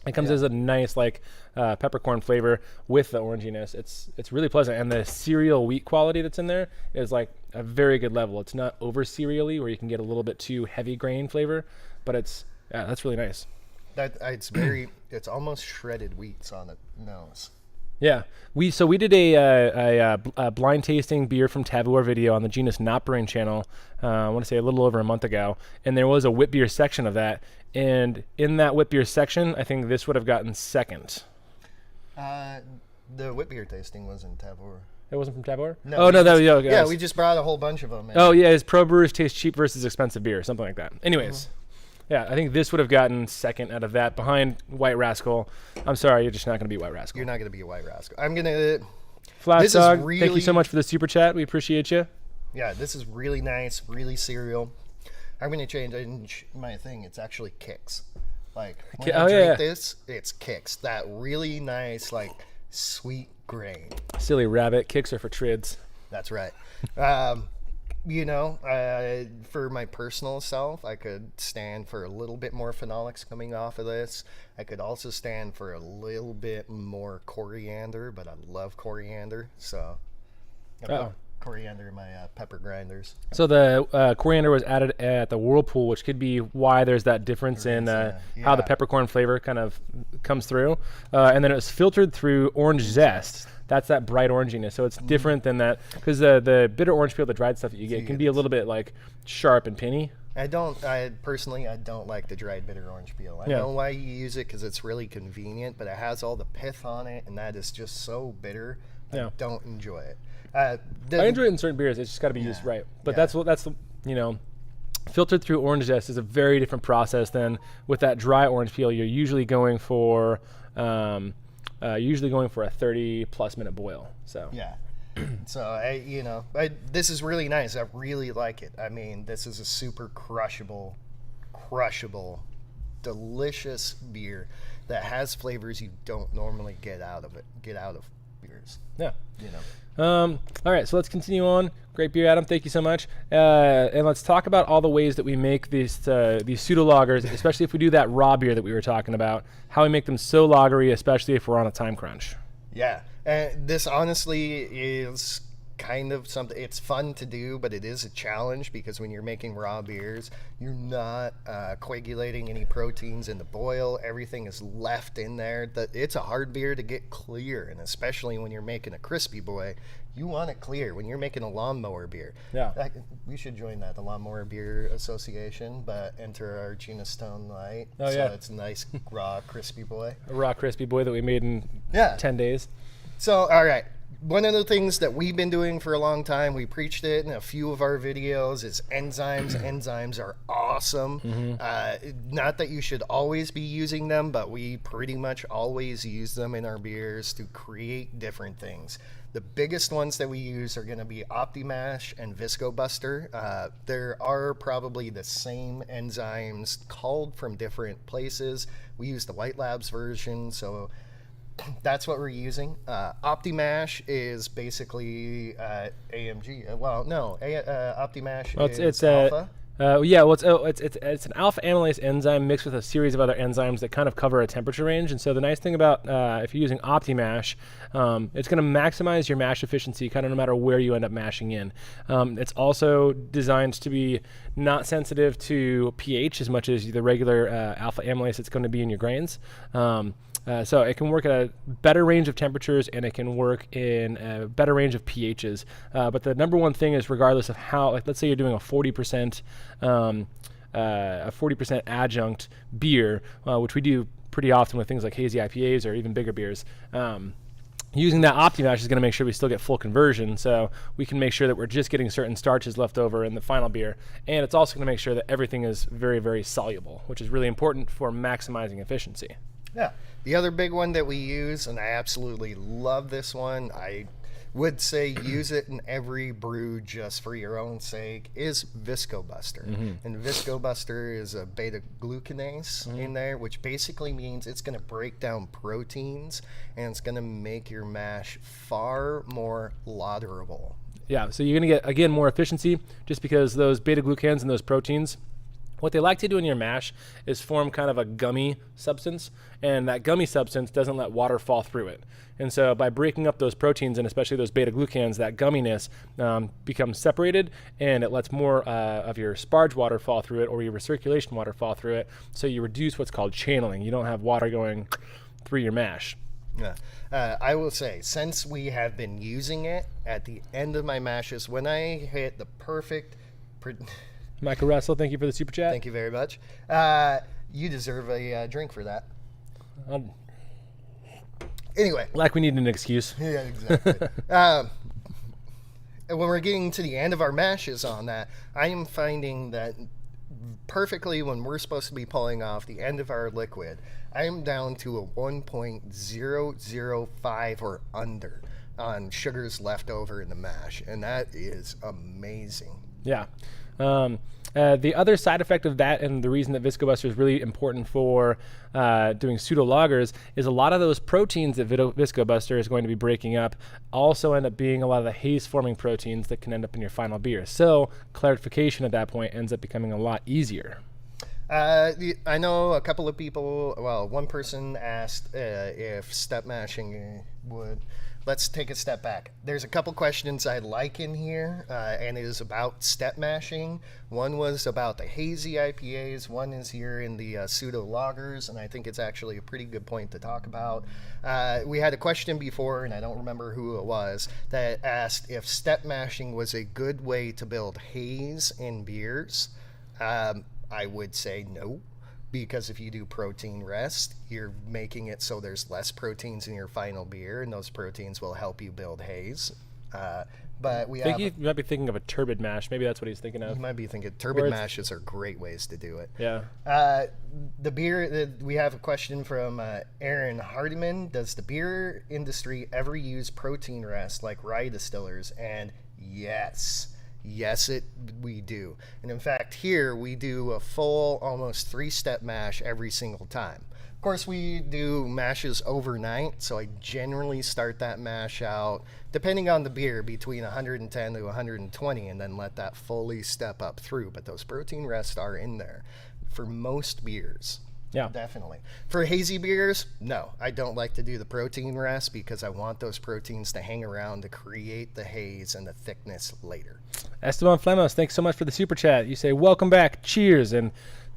[SPEAKER 1] It comes as a nice, like, peppercorn flavor with the oranginess. It's really pleasant. And the cereal wheat quality that's in there is, like, a very good level. It's not over cereal-y where you can get a little bit too heavy grain flavor. But that's really nice.
[SPEAKER 2] It's almost shredded wheats on the nose.
[SPEAKER 1] Yeah, we did a blind tasting beer from Tavour video on the Genus Not Brewing channel. I want to say a little over a month ago, and there was a wit beer section of that. And in that wit beer section, I think this would have gotten second.
[SPEAKER 2] The wit beer tasting was in Tavour.
[SPEAKER 1] It wasn't from Tavour?
[SPEAKER 2] No.
[SPEAKER 1] Oh, no, that was,
[SPEAKER 2] yeah, we just brought a whole bunch of them.
[SPEAKER 1] Oh, yeah, it's Pro Brewers Taste Cheap versus Expensive Beer, something like that. Anyways. Yeah, I think this would have gotten second out of that behind White Rascal. I'm sorry, you're just not going to be White Rascal.
[SPEAKER 2] You're not going to be a White Rascal. I'm going to...
[SPEAKER 1] Flat Dog, thank you so much for the super chat. We appreciate you.
[SPEAKER 2] Yeah, this is really nice, really cereal. I'm going to change my thing. It's actually Kicks. Like, when I drink this, it's Kicks. That really nice, like, sweet grain.
[SPEAKER 1] Silly rabbit. Kicks are for trids.
[SPEAKER 2] That's right. You know, for my personal self, I could stand for a little bit more phenolics coming off of this. I could also stand for a little bit more coriander, but I love coriander, so I put coriander in my pepper grinders.
[SPEAKER 1] So the coriander was added at the whirlpool, which could be why there's that difference in how the peppercorn flavor kind of comes through. And then it was filtered through orange zest. That's that bright oranginess. So it's different than that, because the bitter orange peel, the dried stuff that you get, can be a little bit like sharp and pinny.
[SPEAKER 2] I personally don't like the dried bitter orange peel. I know why you use it, because it's really convenient, but it has all the pith on it, and that is just so bitter. I don't enjoy it.
[SPEAKER 1] I enjoy it in certain beers. It's just got to be used right. But that's filtered through orange zest is a very different process than with that dry orange peel. You're usually going for a 30+ minute boil. So so this is really nice. I really like it. I mean, this is a super crushable, delicious beer that has flavors you don't normally get out of beers. Yeah. All right, so let's continue on. Great beer, Adam. Thank you so much. And let's talk about all the ways that we make these pseudo-lagers, especially if we do that raw beer that we were talking about, how we make them so lagery, especially if we're on a time crunch.
[SPEAKER 2] Yeah, and this honestly is kind of something, it's fun to do, but it is a challenge, because when you're making raw beers, you're not coagulating any proteins in the boil. Everything is left in there. It's a hard beer to get clear, and especially when you're making a crispy boy, you want it clear. When you're making a lawnmower beer, we should join the Lawnmower Beer Association, but enter our Genus Stone Light. It's a nice raw crispy boy.
[SPEAKER 1] A raw crispy boy that we made in 10 days.
[SPEAKER 2] So, all right. One of the things that we've been doing for a long time, we preached it in a few of our videos, is enzymes. Enzymes are awesome. Not that you should always be using them, but we pretty much always use them in our beers to create different things. The biggest ones that we use are going to be OptiMash and Viscobuster. There are probably the same enzymes called from different places. We use the White Labs version, so that's what we're using. OptiMash is basically AMG. OptiMash is alpha.
[SPEAKER 1] Yeah, well, it's an alpha amylase enzyme mixed with a series of other enzymes that kind of cover a temperature range. And so the nice thing about if you're using OptiMash, it's going to maximize your mash efficiency kind of no matter where you end up mashing in. It's also designed to be not sensitive to pH as much as the regular alpha amylase that's going to be in your grains. So it can work at a better range of temperatures, and it can work in a better range of pHs. But the number one thing is, regardless of how, like, let's say you're doing a 40% adjunct beer, which we do pretty often with things like hazy IPAs or even bigger beers. Using that OptiMash is going to make sure we still get full conversion, so we can make sure that we're just getting certain starches left over in the final beer. And it's also going to make sure that everything is very, very soluble, which is really important for maximizing efficiency.
[SPEAKER 2] Yeah. The other big one that we use, and I absolutely love this one, I would say use it in every brew just for your own sake, is Viscobuster. And Viscobuster is a beta-glucanase in there, which basically means it's going to break down proteins, and it's going to make your mash far more lauderable.
[SPEAKER 1] Yeah, so you're going to get, again, more efficiency just because those beta-glucans and those proteins, what they like to do in your mash is form kind of a gummy substance, and that gummy substance doesn't let water fall through it. And so by breaking up those proteins, and especially those beta-glucans, that gumminess becomes separated, and it lets more of your sparge water fall through it, or your recirculation water fall through it, so you reduce what's called channeling. You don't have water going through your mash.
[SPEAKER 2] Yeah. I will say, since we have been using it at the end of my mashes, when I hit the perfect...
[SPEAKER 1] Michael Russell, thank you for the super chat.
[SPEAKER 2] Thank you very much. You deserve a drink for that. Anyway.
[SPEAKER 1] Like we need an excuse.
[SPEAKER 2] Yeah, exactly. And when we're getting to the end of our mashes on that, I am finding that perfectly when we're supposed to be pulling off the end of our liquid, I am down to a 1.005 or under on sugars left over in the mash, and that is amazing.
[SPEAKER 1] Yeah. The other side effect of that, and the reason that Viscobuster is really important for doing pseudo-lagers, is a lot of those proteins that Viscobuster is going to be breaking up also end up being a lot of the haze-forming proteins that can end up in your final beer. So clarification at that point ends up becoming a lot easier.
[SPEAKER 2] I know a couple of people, well, one person asked if step mashing would... Let's take a step back. There's a couple questions I like in here, and it is about step mashing. One was about the hazy IPAs. One is here in the pseudo-lagers, and I think it's actually a pretty good point to talk about. We had a question before, and I don't remember who it was, that asked if step mashing was a good way to build haze in beers. I would say no. Because if you do protein rest, you're making it so there's less proteins in your final beer, and those proteins will help you build haze. But we
[SPEAKER 1] you might be thinking of a turbid mash. Maybe that's what he's thinking of.
[SPEAKER 2] You might be thinking turbid mashes are great ways to do it.
[SPEAKER 1] Yeah.
[SPEAKER 2] The beer, we have a question from Aaron Hardiman. Does the beer industry ever use protein rest like rye distillers? And yes. Yes, we do. And in fact, here we do a full, almost 3-step mash every single time. Of course, we do mashes overnight, so I generally start that mash out, depending on the beer, between 110 to 120, and then let that fully step up through. But those protein rests are in there for most beers.
[SPEAKER 1] Yeah.
[SPEAKER 2] Definitely. For hazy beers, no. I don't like to do the protein rest because I want those proteins to hang around to create the haze and the thickness later.
[SPEAKER 1] Esteban Flemos, thanks so much for the super chat. You say, welcome back, cheers, and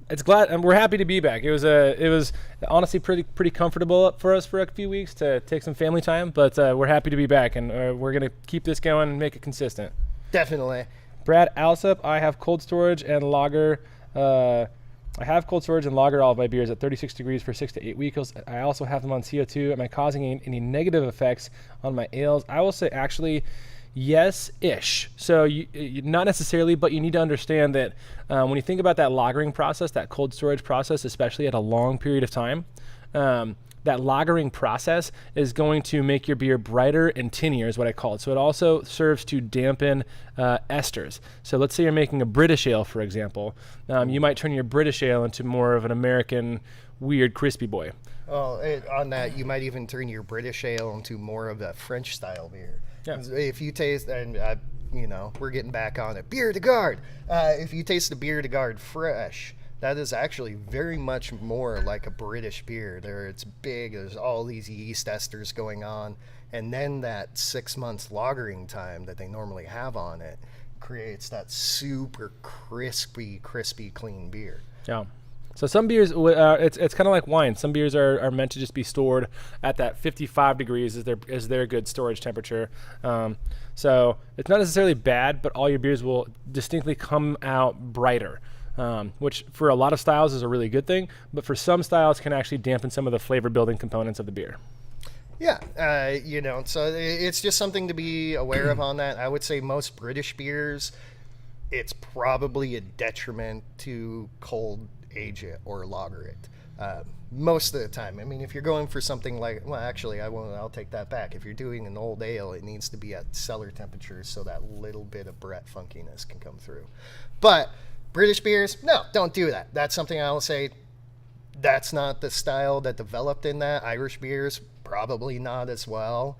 [SPEAKER 1] it's glad, and we're happy to be back. It was honestly pretty comfortable for us for a few weeks to take some family time, but we're happy to be back, and we're gonna keep this going and make it consistent.
[SPEAKER 2] Definitely.
[SPEAKER 1] Brad Alsop, I have cold storage and lager. I have cold storage and lager all of my beers at 36 degrees for 6 to 8 weeks. I also have them on CO2. Am I causing any negative effects on my ales? I will say, actually, yes-ish. So you not necessarily, but you need to understand that when you think about that lagering process, that cold storage process, especially at a long period of time, that lagering process is going to make your beer brighter and tinnier, is what I call it. So it also serves to dampen esters. So let's say you're making a British ale, for example. You might turn your British ale into more of an American weird crispy boy.
[SPEAKER 2] Oh, on that, you might even turn your British ale into more of a French-style beer.
[SPEAKER 1] Yeah.
[SPEAKER 2] If you taste, and we're getting back on it. Bière de Garde. If you taste the Bière de Garde fresh, that is actually very much more like a British beer. It's big. There's all these yeast esters going on. And then that 6 months lagering time that they normally have on it creates that super crispy, clean beer.
[SPEAKER 1] Yeah. So some beers, it's kind of like wine. Some beers are meant to just be stored at that 55 degrees as their good storage temperature. So it's not necessarily bad, but all your beers will distinctly come out brighter, which for a lot of styles is a really good thing. But for some styles can actually dampen some of the flavor building components of the beer.
[SPEAKER 2] Yeah, so it's just something to be aware of on that. I would say most British beers, it's probably a detriment to cold age it or lager it most of the time. I mean, if you're going for something like, well, actually, I'll take that back. If you're doing an old ale, it needs to be at cellar temperature so that little bit of Brett funkiness can come through. But British beers, no, don't do that. That's something I will say. That's not the style that developed in that. Irish beers, probably not as well.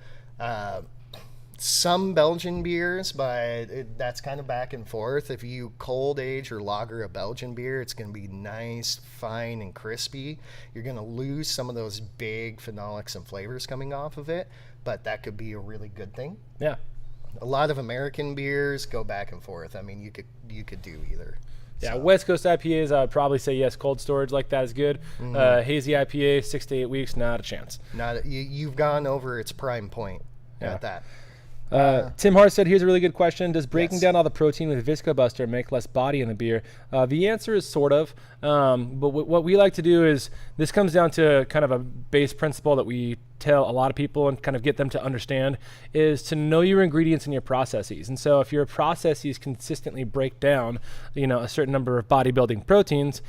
[SPEAKER 2] Some Belgian beers, but that's kind of back and forth. If you cold age or lager a Belgian beer, it's going to be nice, fine, and crispy. You're going to lose some of those big phenolics and flavors coming off of it, but that could be a really good thing.
[SPEAKER 1] Yeah.
[SPEAKER 2] A lot of American beers go back and forth. I mean, you could do either.
[SPEAKER 1] Yeah, West Coast IPAs, I would probably say yes, cold storage like that is good. Hazy IPA, 6 to 8 weeks, not a chance.
[SPEAKER 2] You've gone over its prime point at that.
[SPEAKER 1] Tim Hart said, here's a really good question. Does breaking down all the protein with Viscobuster make less body in the beer? The answer is sort of. But what we like to do is, this comes down to kind of a base principle that we tell a lot of people and kind of get them to understand, is to know your ingredients and your processes. And so if your processes consistently break down, a certain number of bodybuilding proteins,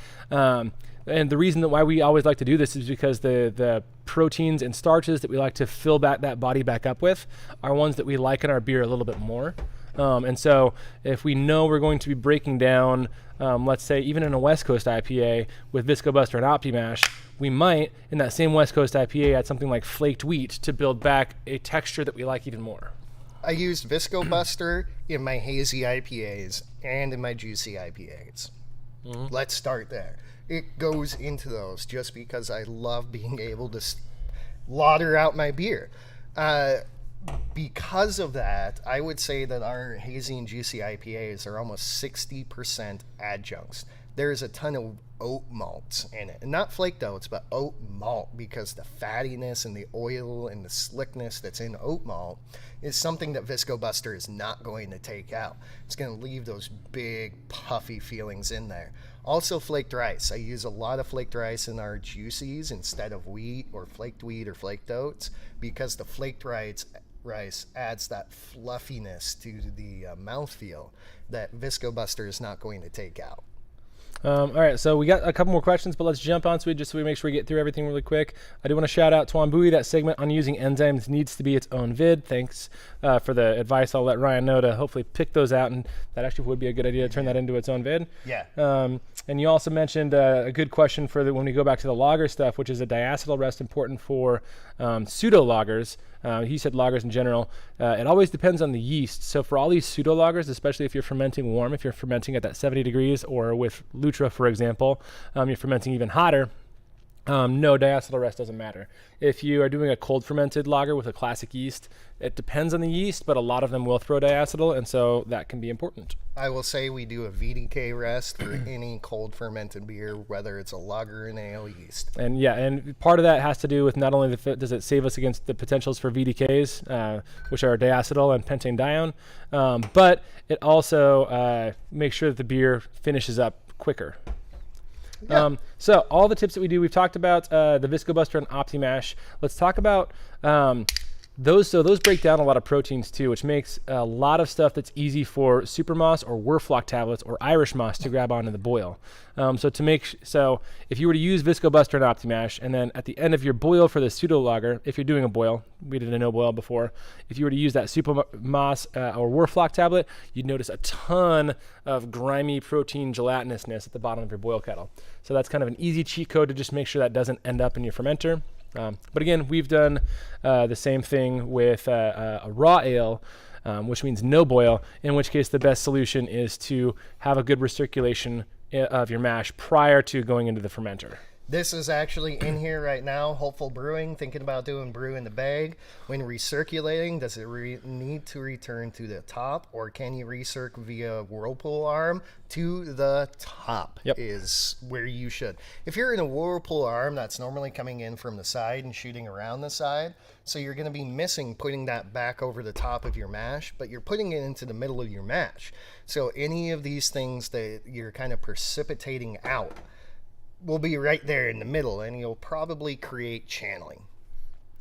[SPEAKER 1] and the reason that why we always like to do this is because the proteins and starches that we like to fill that body back up with are ones that we like in our beer a little bit more. And so if we know we're going to be breaking down, let's say even in a West Coast IPA with Viscobuster and OptiMash, we might, in that same West Coast IPA, add something like flaked wheat to build back a texture that we like even more.
[SPEAKER 2] I used Viscobuster in my hazy IPAs and in my juicy IPAs. Let's start there. It goes into those just because I love being able to lauder out my beer. Because of that, I would say that our hazy and juicy IPAs are almost 60% adjuncts. There's a ton of oat malts in it. And not flaked oats, but oat malt, because the fattiness and the oil and the slickness that's in oat malt is something that Viscobuster is not going to take out. It's going to leave those big, puffy feelings in there. Also, flaked rice. I use a lot of flaked rice in our juicies instead of wheat or flaked oats, because the flaked rice adds that fluffiness to the mouthfeel that Viscobuster is not going to take out.
[SPEAKER 1] All right, so we got a couple more questions, but let's jump onto it just so we make sure we get through everything really quick. I do want to shout out Tuan Bui. That segment on using enzymes needs to be its own vid. Thanks for the advice. I'll let Ryan know to hopefully pick those out, and that actually would be a good idea to turn that into its own vid.
[SPEAKER 2] Yeah.
[SPEAKER 1] And you also mentioned a good question for when we go back to the lager stuff, which is a diacetyl rest important for pseudo-lagers. He said lagers in general. It always depends on the yeast. So for all these pseudo-lagers, especially if you're fermenting warm, if you're fermenting at that 70 degrees, or with Lutra, for example, you're fermenting even hotter, no, diacetyl rest doesn't matter. If you are doing a cold fermented lager with a classic yeast, it depends on the yeast, but a lot of them will throw diacetyl, and so that can be important.
[SPEAKER 2] I will say we do a VDK rest for any cold fermented beer, whether it's a lager or an ale yeast.
[SPEAKER 1] And yeah, and part of that has to do with not only does it save us against the potentials for VDKs, which are diacetyl and pentane dione, but it also makes sure that the beer finishes up quicker. Yeah. So all the tips that we do, we've talked about the Viscobuster and OptiMash. Let's talk about those. So those break down a lot of proteins too, which makes a lot of stuff that's easy for super moss or Werflock tablets or Irish moss to grab onto the boil. So if you were to use Viscobuster and OptiMash, and then at the end of your boil for the Pseudo-Lager, if you're doing a boil, we did a no boil before, if you were to use that super moss or Werflock tablet, you'd notice a ton of grimy protein gelatinousness at the bottom of your boil kettle. So that's kind of an easy cheat code to just make sure that doesn't end up in your fermenter. But again, we've done the same thing with a raw ale. which means no boil, in which case the best solution is to have a good recirculation of your mash prior to going into the fermenter.
[SPEAKER 2] This is actually in here right now. Hopeful Brewing, thinking about doing brew in the bag. When recirculating, does it need to return to the top, or can you recirc via whirlpool arm to the top?
[SPEAKER 1] Yep.
[SPEAKER 2] Is where you should. If you're in a whirlpool arm, that's normally coming in from the side and shooting around the side. So you're going to be missing putting that back over the top of your mash, but you're putting it into the middle of your mash. So any of these things that you're kind of precipitating out will be right there in the middle, and you'll probably create channeling.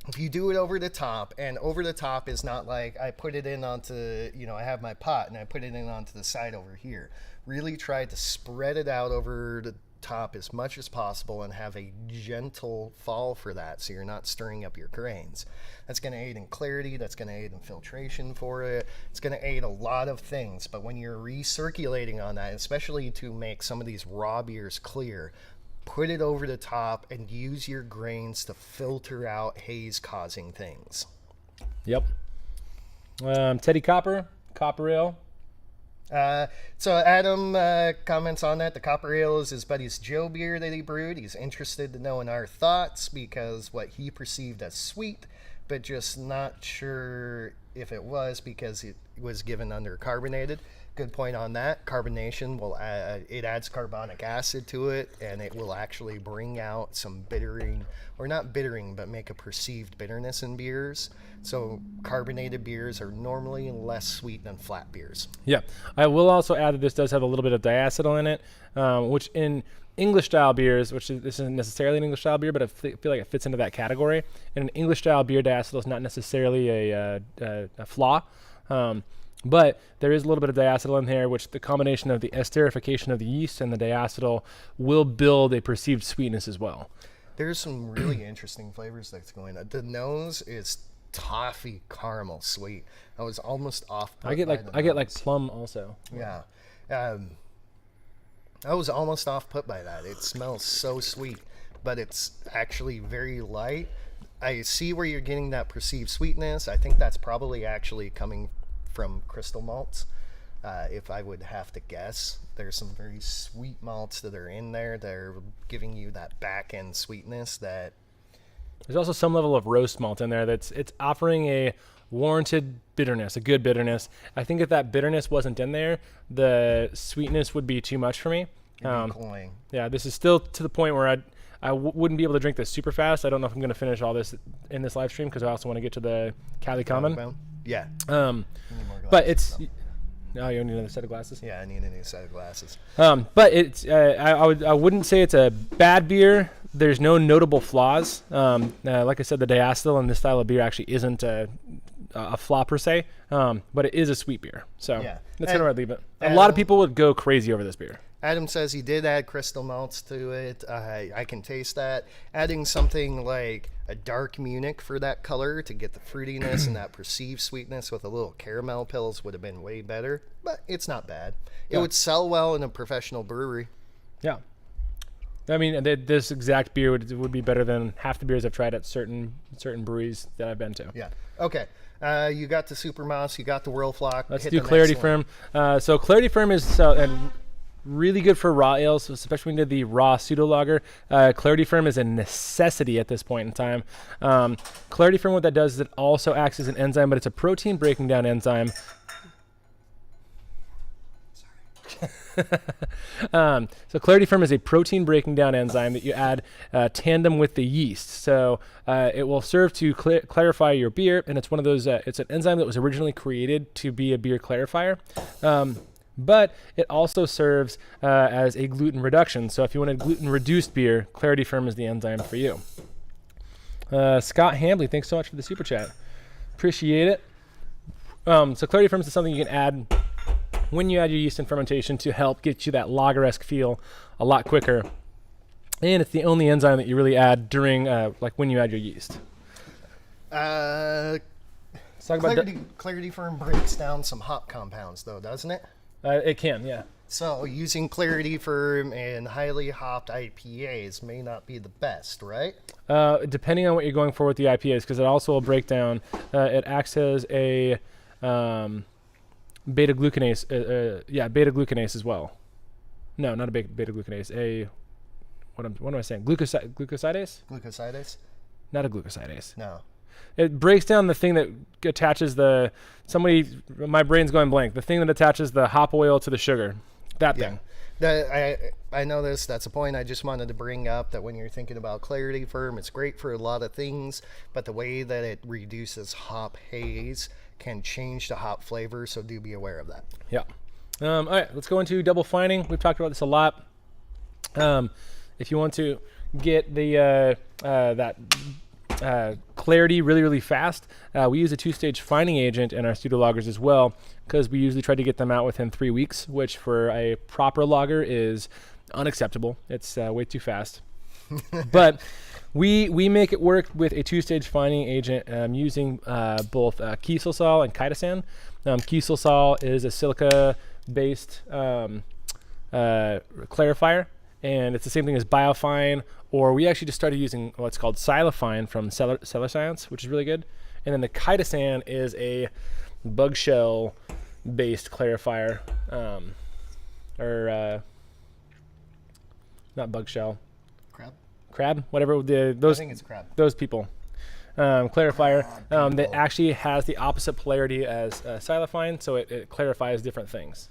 [SPEAKER 2] If you do it over the top, and over the top is not like I put it in onto, I have my pot and I put it in onto the side over here. Really try to spread it out over the top as much as possible and have a gentle fall for that, so you're not stirring up your grains. That's going to aid in clarity, that's going to aid in filtration for it, it's going to aid a lot of things. But when you're recirculating on that, especially to make some of these raw beers clear, put it over the top and use your grains to filter out haze causing things.
[SPEAKER 1] Yep. Teddy Copper Ale.
[SPEAKER 2] So Adam comments on that. The Copper Ale is his buddy's Joe beer that he brewed. He's interested to know in our thoughts because what he perceived as sweet, but just not sure if it was because it was given undercarbonated. Good point on that. Carbonation will it adds carbonic acid to it, and it will actually bring out some bittering, or not bittering, but make a perceived bitterness in beers. So carbonated beers are normally less sweet than flat beers.
[SPEAKER 1] Yeah, I will also add that this does have a little bit of diacetyl in it, which in English style beers, this isn't necessarily an English style beer, but I feel like it fits into that category. And an English style beer, diacetyl is not necessarily a flaw. But there is a little bit of diacetyl in here, which the combination of the esterification of the yeast and the diacetyl will build a perceived sweetness as well.
[SPEAKER 2] There's some really interesting flavors that's going on. The nose is toffee caramel sweet. I was almost off.
[SPEAKER 1] I get like plum also.
[SPEAKER 2] Yeah. I was almost off put by that. It smells so sweet, but it's actually very light. I see where you're getting that perceived sweetness. I think that's probably actually coming from crystal malts. If I would have to guess, there's some very sweet malts that are in there that are giving you that back end sweetness. That
[SPEAKER 1] there's also some level of roast malt in there it's offering a warranted bitterness, a good bitterness. I think if that bitterness wasn't in there, the sweetness would be too much for me. Yeah, this is still to the point where I wouldn't be able to drink this super fast. I don't know if I'm going to finish all this in this live stream because I also want to get to the Cali Common.
[SPEAKER 2] Yeah.
[SPEAKER 1] But it's... Oh, you need another set of glasses?
[SPEAKER 2] Yeah, I need a new set of glasses.
[SPEAKER 1] But it's I wouldn't say it's a bad beer. There's no notable flaws. Like I said, the diacetyl in this style of beer actually isn't a flaw per se, but it is a sweet beer. So that's where I'd leave it. A lot of people would go crazy over this beer.
[SPEAKER 2] Adam says he did add crystal malts to it. I can taste that. Adding something like a dark Munich for that color to get the fruitiness and that perceived sweetness with a little caramel pills would have been way better, but it's not bad. It would sell well in a professional brewery. Yeah.
[SPEAKER 1] I mean, this exact beer would be better than half the beers I've tried at certain breweries that I've been to.
[SPEAKER 2] Yeah. Okay. You got the Super Mouse. You got the Whirl Flock.
[SPEAKER 1] Let's do Clarity Firm. So Clarity Firm is really good for raw ales, especially when you do the raw Pseudo-Lager. Clarity Firm is a necessity at this point in time. Clarity Firm, what that does is it also acts as an enzyme, but it's a protein breaking down enzyme. So Clarity Firm is a protein breaking down enzyme that you add tandem with the yeast. So it will serve to clarify your beer, and it's one of those. It's an enzyme that was originally created to be a beer clarifier. But it also serves as a gluten reduction. So if you want a gluten-reduced beer, Clarity Firm is the enzyme for you. Scott Hambley, thanks so much for the super chat. Appreciate it. So Clarity Firm is something you can add when you add your yeast in fermentation to help get you that lager-esque feel a lot quicker. And it's the only enzyme that you really add during, like when you add your yeast.
[SPEAKER 2] Clarity Firm breaks down some hop compounds, though, doesn't it?
[SPEAKER 1] It can, yeah.
[SPEAKER 2] So using Clarity Firm and highly hopped IPAs may not be the best, right?
[SPEAKER 1] Depending on what you're going for with the IPAs, because it also will break down. It acts as a beta glucanase. Beta glucanase as well. No, not a beta glucanase. What am I saying? Glucosidase?
[SPEAKER 2] Glucosidase?
[SPEAKER 1] Not a glucosidase.
[SPEAKER 2] No.
[SPEAKER 1] It breaks down the thing that attaches my brain's going blank. The thing that attaches the hop oil to the sugar. That thing.
[SPEAKER 2] I know this. That's a point I just wanted to bring up, that when you're thinking about Clarity Firm, it's great for a lot of things, but the way that it reduces hop haze can change the hop flavor, so do be aware of that.
[SPEAKER 1] Yeah. All right, let's go into double fining. We've talked about this a lot. If you want to get the clarity really, really fast, we use a 2-stage fining agent in our Pseudo-Lagers as well, because we usually try to get them out within 3 weeks, which for a proper lager is unacceptable. It's way too fast. But we make it work with a 2-stage fining agent using both Kieselsaal and chitosan. Kieselsaal is a silica-based clarifier, and it's the same thing as Biofine, or we actually just started using what's called Silifine from Cellar Science, which is really good. And then the chitosan is a bug shell-based clarifier, not bug shell. Crab, whatever. I think it's crab. Those people. Clarifier that actually has the opposite polarity as Silifine, so it clarifies different things.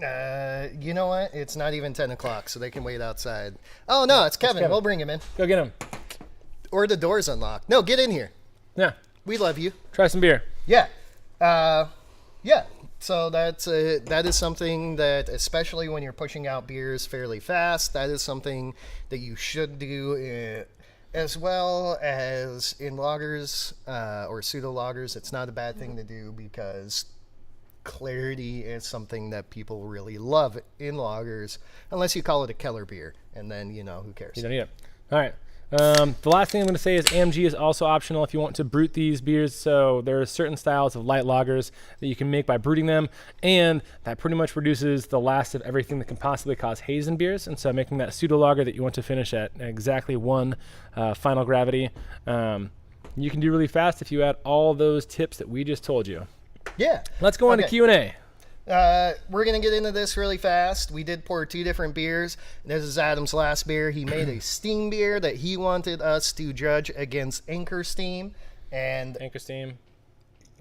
[SPEAKER 2] You know what? It's not even 10 o'clock, so they can wait outside. Oh, no, it's Kevin. We'll bring him in.
[SPEAKER 1] Go get him.
[SPEAKER 2] Or the door's unlocked. No, get in here.
[SPEAKER 1] Yeah.
[SPEAKER 2] We love you.
[SPEAKER 1] Try some beer.
[SPEAKER 2] Yeah. So that is something that, especially when you're pushing out beers fairly fast, that is something that you should do as well as in lagers or pseudo-lagers. It's not a bad thing to do, because clarity is something that people really love in lagers, unless you call it a Keller beer, and then, who cares?
[SPEAKER 1] You don't need it. All right. The last thing I'm going to say is AMG is also optional if you want to brut these beers. So there are certain styles of light lagers that you can make by bruting them, and that pretty much reduces the last of everything that can possibly cause haze in beers. And so making that pseudo-lager that you want to finish at exactly 1 final gravity, you can do really fast if you add all those tips that we just told you.
[SPEAKER 2] Yeah.
[SPEAKER 1] Let's go on to Q&A.
[SPEAKER 2] We're going to get into this really fast. We did pour 2 different beers. This is Adam's last beer. He made a steam beer that he wanted us to judge against Anchor Steam. And
[SPEAKER 1] Anchor Steam.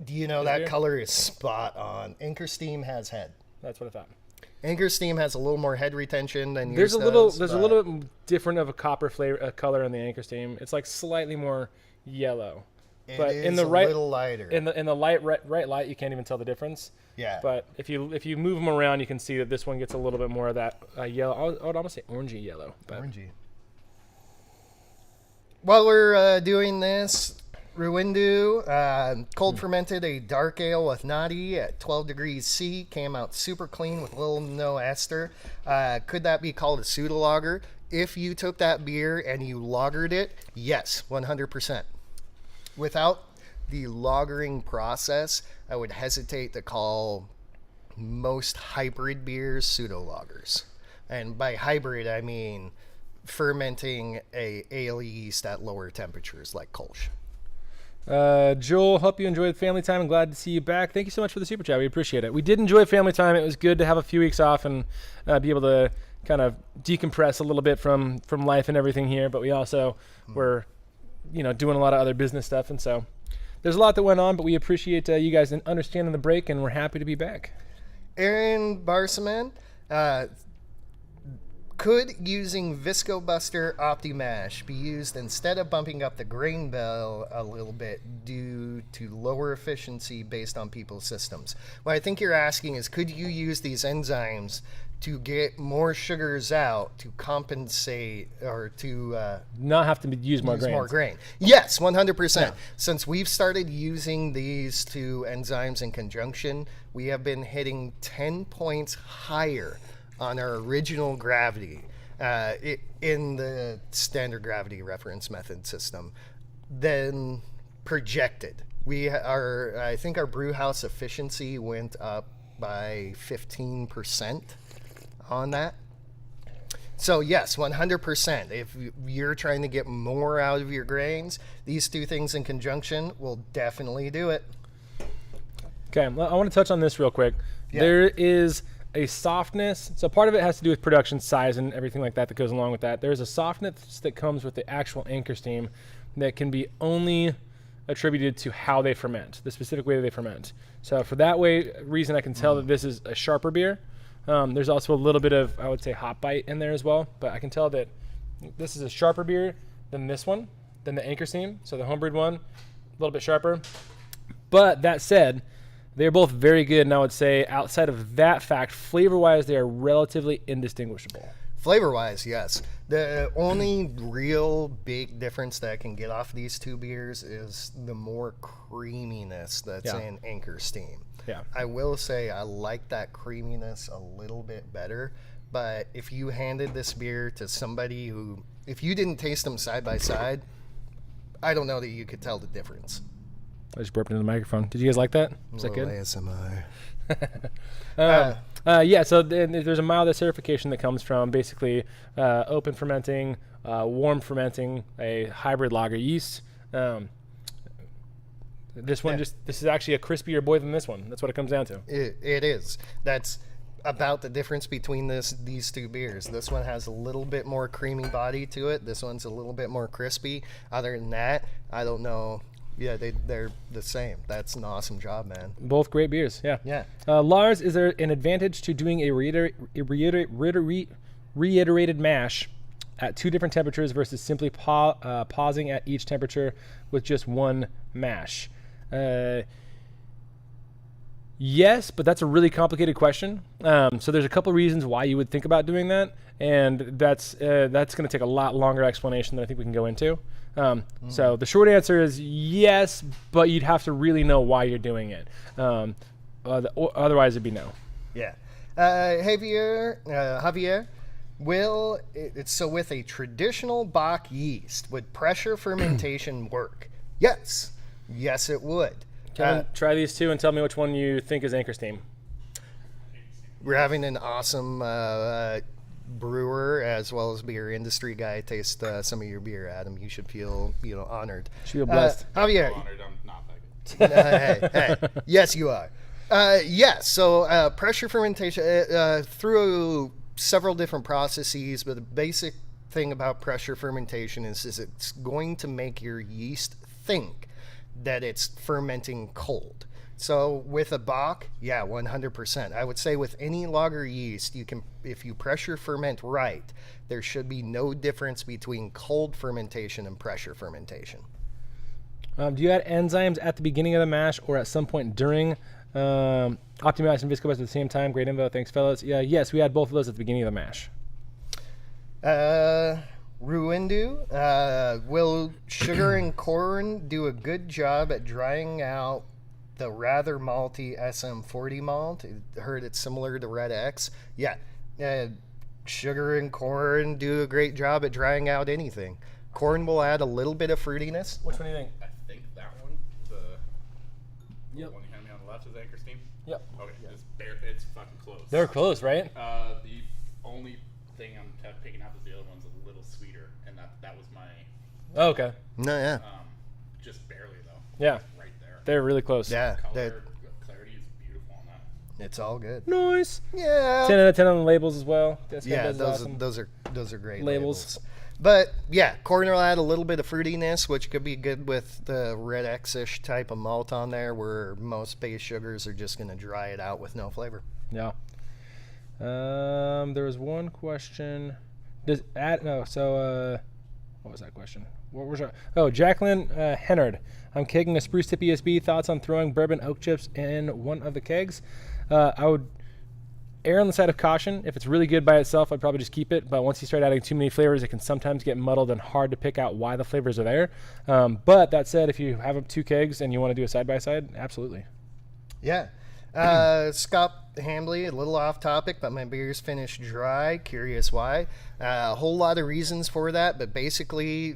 [SPEAKER 2] Do you know that beer? Color is spot on. Anchor Steam has head.
[SPEAKER 1] That's what I thought.
[SPEAKER 2] Anchor Steam has a little more head retention than yours
[SPEAKER 1] There's a little bit different of a copper flavor color in the Anchor Steam. It's like slightly more yellow.
[SPEAKER 2] But in the little lighter.
[SPEAKER 1] In the right light, you can't even tell the difference.
[SPEAKER 2] Yeah.
[SPEAKER 1] But if you move them around, you can see that this one gets a little bit more of that yellow. I would almost say orangey yellow.
[SPEAKER 2] Orangey. While we're doing this, Ruindu cold fermented a dark ale with nadi at 12 degrees C. Came out super clean with little to no ester. Could that be called a pseudo-lager? If you took that beer and you lagered it, yes, 100%. Without the lagering process, I would hesitate to call most hybrid beers pseudo-lagers. And by hybrid, I mean fermenting a ale yeast at lower temperatures like Kolsch.
[SPEAKER 1] Joel, hope you enjoyed family time and glad to see you back. Thank you so much for the super chat. We appreciate it. We did enjoy family time. It was good to have a few weeks off and be able to kind of decompress a little bit from life and everything here. But we also were doing a lot of other business stuff, and so there's a lot that went on, but we appreciate you guys understanding the break, and we're happy to be back.
[SPEAKER 2] Aaron Barsaman, could using Viscobuster OptiMash be used instead of bumping up the grain bill a little bit due to lower efficiency based on people's systems? What I think you're asking is, could you use these enzymes to get more sugars out to compensate or to
[SPEAKER 1] not have to use more
[SPEAKER 2] grain? Yes, 100%. Yeah. Since we've started using these 2 enzymes in conjunction, we have been hitting 10 points higher on our original gravity in the standard gravity reference method system than projected. I think our brew house efficiency went up by 15% on that. So yes, 100%. If you're trying to get more out of your grains, these two things in conjunction will definitely do it.
[SPEAKER 1] Okay, well, I want to touch on this real quick.
[SPEAKER 2] Yeah.
[SPEAKER 1] There is a softness. So part of it has to do with production size and everything like that goes along with that. There's a softness that comes with the actual anchor steam that can be only attributed to how they ferment, the specific way that they ferment. So for that reason, I can tell that this is a sharper beer. There's also a little bit of, I would say, hop bite in there as well, but I can tell that this is a sharper beer than this one, than the anchor steam. So the homebrewed one, a little bit sharper. But that said, they're both very good, and I would say outside of that fact, flavor-wise, they are relatively indistinguishable.
[SPEAKER 2] Flavor-wise, yes. The only real big difference that I can get off these two beers is the more creaminess that's in Anchor Steam.
[SPEAKER 1] Yeah.
[SPEAKER 2] I will say I like that creaminess a little bit better, but if you handed this beer to somebody who, if you didn't taste them side by side, I don't know that you could tell the difference.
[SPEAKER 1] I just burped into the microphone. Did you guys like that? Was that good?
[SPEAKER 2] ASMR.
[SPEAKER 1] Yeah, so there's a mild acidification that comes from basically open fermenting, warm fermenting, a hybrid lager yeast. This one this is actually a crispier boy than this one. That's what it comes down to.
[SPEAKER 2] It is. That's about the difference between these two beers. This one has a little bit more creamy body to it. This one's a little bit more crispy. Other than that, I don't know. Yeah, they're the same. That's an awesome job, man.
[SPEAKER 1] Both great beers, yeah.
[SPEAKER 2] Yeah.
[SPEAKER 1] Lars, is there an advantage to doing a reiterated mash at two different temperatures versus simply pausing at each temperature with just one mash? Yes, but that's a really complicated question. So there's a couple reasons why you would think about doing that, and that's going to take a lot longer explanation than I think we can go into. So the short answer is yes, but you'd have to really know why you're doing it. Otherwise, it'd be no.
[SPEAKER 2] Yeah. Javier, so with a traditional Bach yeast, would pressure fermentation work? Yes. Yes, it would.
[SPEAKER 1] Kevin, try these two and tell me which one you think is anchor steam.
[SPEAKER 2] We're having an awesome brewer as well as beer industry guy taste some of your beer, Adam. You should feel honored.
[SPEAKER 1] Should feel blessed.
[SPEAKER 2] Javier,
[SPEAKER 3] honored. I'm not that good.
[SPEAKER 2] hey, yes, you are. Yes. So pressure fermentation through several different processes, but the basic thing about pressure fermentation is it's going to make your yeast think that it's fermenting cold. So with a Bach, yeah, 100%. I would say with any lager yeast, you can, if you pressure ferment right, there should be no difference between cold fermentation and pressure fermentation.
[SPEAKER 1] Do you add enzymes at the beginning of the mash or at some point during? Optimize and Viscobuster at the same time. Great info. Thanks, fellas. Yeah, yes, we add both of those at the beginning of the mash.
[SPEAKER 2] Ruindu, will sugar and corn do a good job at drying out the rather malty SM40 malt? I heard it's similar to Red X. Yeah, sugar and corn do a great job at drying out anything. Corn will add a little bit of fruitiness.
[SPEAKER 1] Which one do you think?
[SPEAKER 3] I think that one, the one you handed me on the left, is anchor steam.
[SPEAKER 1] Yep.
[SPEAKER 3] Okay, it's fucking close.
[SPEAKER 1] They're close, right?
[SPEAKER 3] The only thing I'm picking out is the other one's a little sweeter, and that was my.
[SPEAKER 1] Oh, okay.
[SPEAKER 2] No, yeah.
[SPEAKER 3] Just barely though.
[SPEAKER 1] Yeah.
[SPEAKER 3] Right there.
[SPEAKER 1] They're really close.
[SPEAKER 2] Yeah.
[SPEAKER 3] Clarity is beautiful on that.
[SPEAKER 2] It's all good.
[SPEAKER 1] Nice.
[SPEAKER 2] Yeah.
[SPEAKER 1] 10 out of 10 on the labels as well. That's
[SPEAKER 2] Yeah,
[SPEAKER 1] awesome.
[SPEAKER 2] those are great
[SPEAKER 1] Labels.
[SPEAKER 2] labels. But yeah, corn will add a little bit of fruitiness, which could be good with the Red X-ish type of malt on there, where most base sugars are just going to dry it out with no flavor.
[SPEAKER 1] Yeah. There was one question. What was that question? What was that? Oh, Jacqueline Hennard. I'm kegging a Spruce Tip ESB. Thoughts on throwing bourbon oak chips in one of the kegs? I would err on the side of caution. If it's really good by itself, I'd probably just keep it. But once you start adding too many flavors, it can sometimes get muddled and hard to pick out why the flavors are there. But that said, if you have 2 kegs and you want to do a side-by-side, absolutely.
[SPEAKER 2] Yeah. Scott Hambley, a little off topic, but my beer's finished dry. Curious why. A whole lot of reasons for that, but basically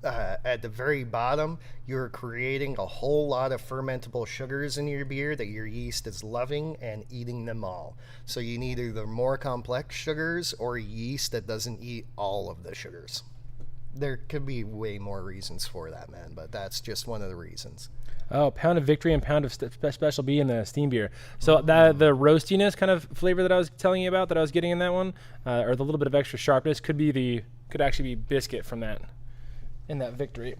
[SPEAKER 2] at the very bottom, you're creating a whole lot of fermentable sugars in your beer that your yeast is loving and eating them all. So you need either more complex sugars or yeast that doesn't eat all of the sugars. There could be way more reasons for that, man, but that's just one of the reasons.
[SPEAKER 1] Oh, pound of victory and pound of special B in the steam beer. So the roastiness kind of flavor that I was telling you about that I was getting in that one, or the little bit of extra sharpness could actually be biscuit from that in that victory.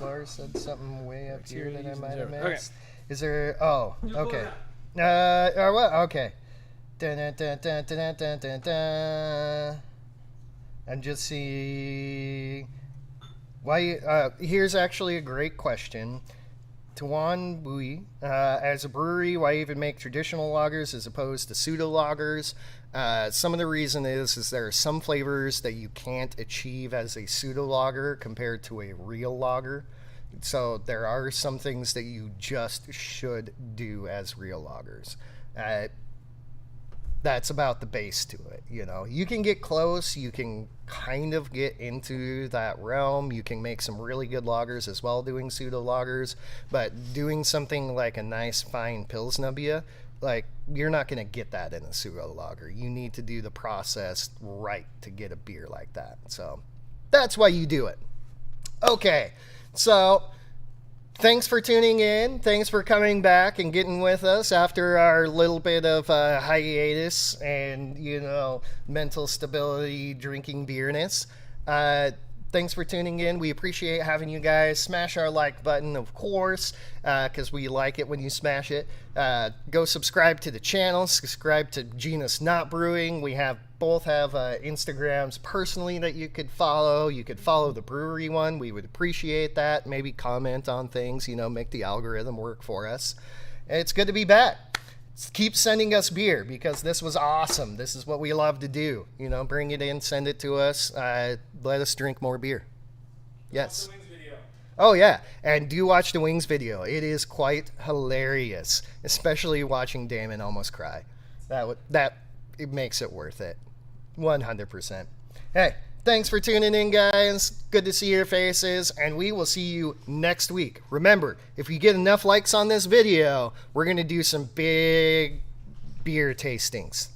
[SPEAKER 2] Lars said something way up here that I might have missed.
[SPEAKER 1] Okay.
[SPEAKER 2] Is there? Oh, okay. What? Okay. Dun, dun, dun, dun, dun, dun, dun, dun. I'm just seeing. Why? Here's actually a great question. Tuan Bui, as a brewery, why even make traditional lagers as opposed to pseudo-lagers? Some of the reason is there are some flavors that you can't achieve as a pseudo-lager compared to a real lager. So there are some things that you just should do as real lagers. That's about the base to it. You know, you can get close. You can kind of get into that realm. You can make some really good lagers as well doing pseudo-lagers, but doing something like a nice fine Pilsner beer, like, you're not going to get that in a pseudo-lager. You need to do the process right to get a beer like that. So that's why you do it. Okay, so thanks for tuning in. Thanks for coming back and getting with us after our little bit of hiatus and, mental stability, drinking beerness. Thanks for tuning in. We appreciate having you guys. Smash our like button, of course, because we like it when you smash it. Go subscribe to the channel. Subscribe to Genus Not Brewing. We both have Instagrams personally that you could follow. You could follow the brewery one. We would appreciate that. Maybe comment on things, make the algorithm work for us. It's good to be back. Keep sending us beer because this was awesome. This is what we love to do. Bring it in, send it to us. Let us drink more beer. Yes. Oh, yeah. And do watch the Wings video. It is quite hilarious, especially watching Damon almost cry. It makes it worth it. 100%. Hey, thanks for tuning in, guys. Good to see your faces, and we will see you next week. Remember, if you get enough likes on this video, we're going to do some big beer tastings.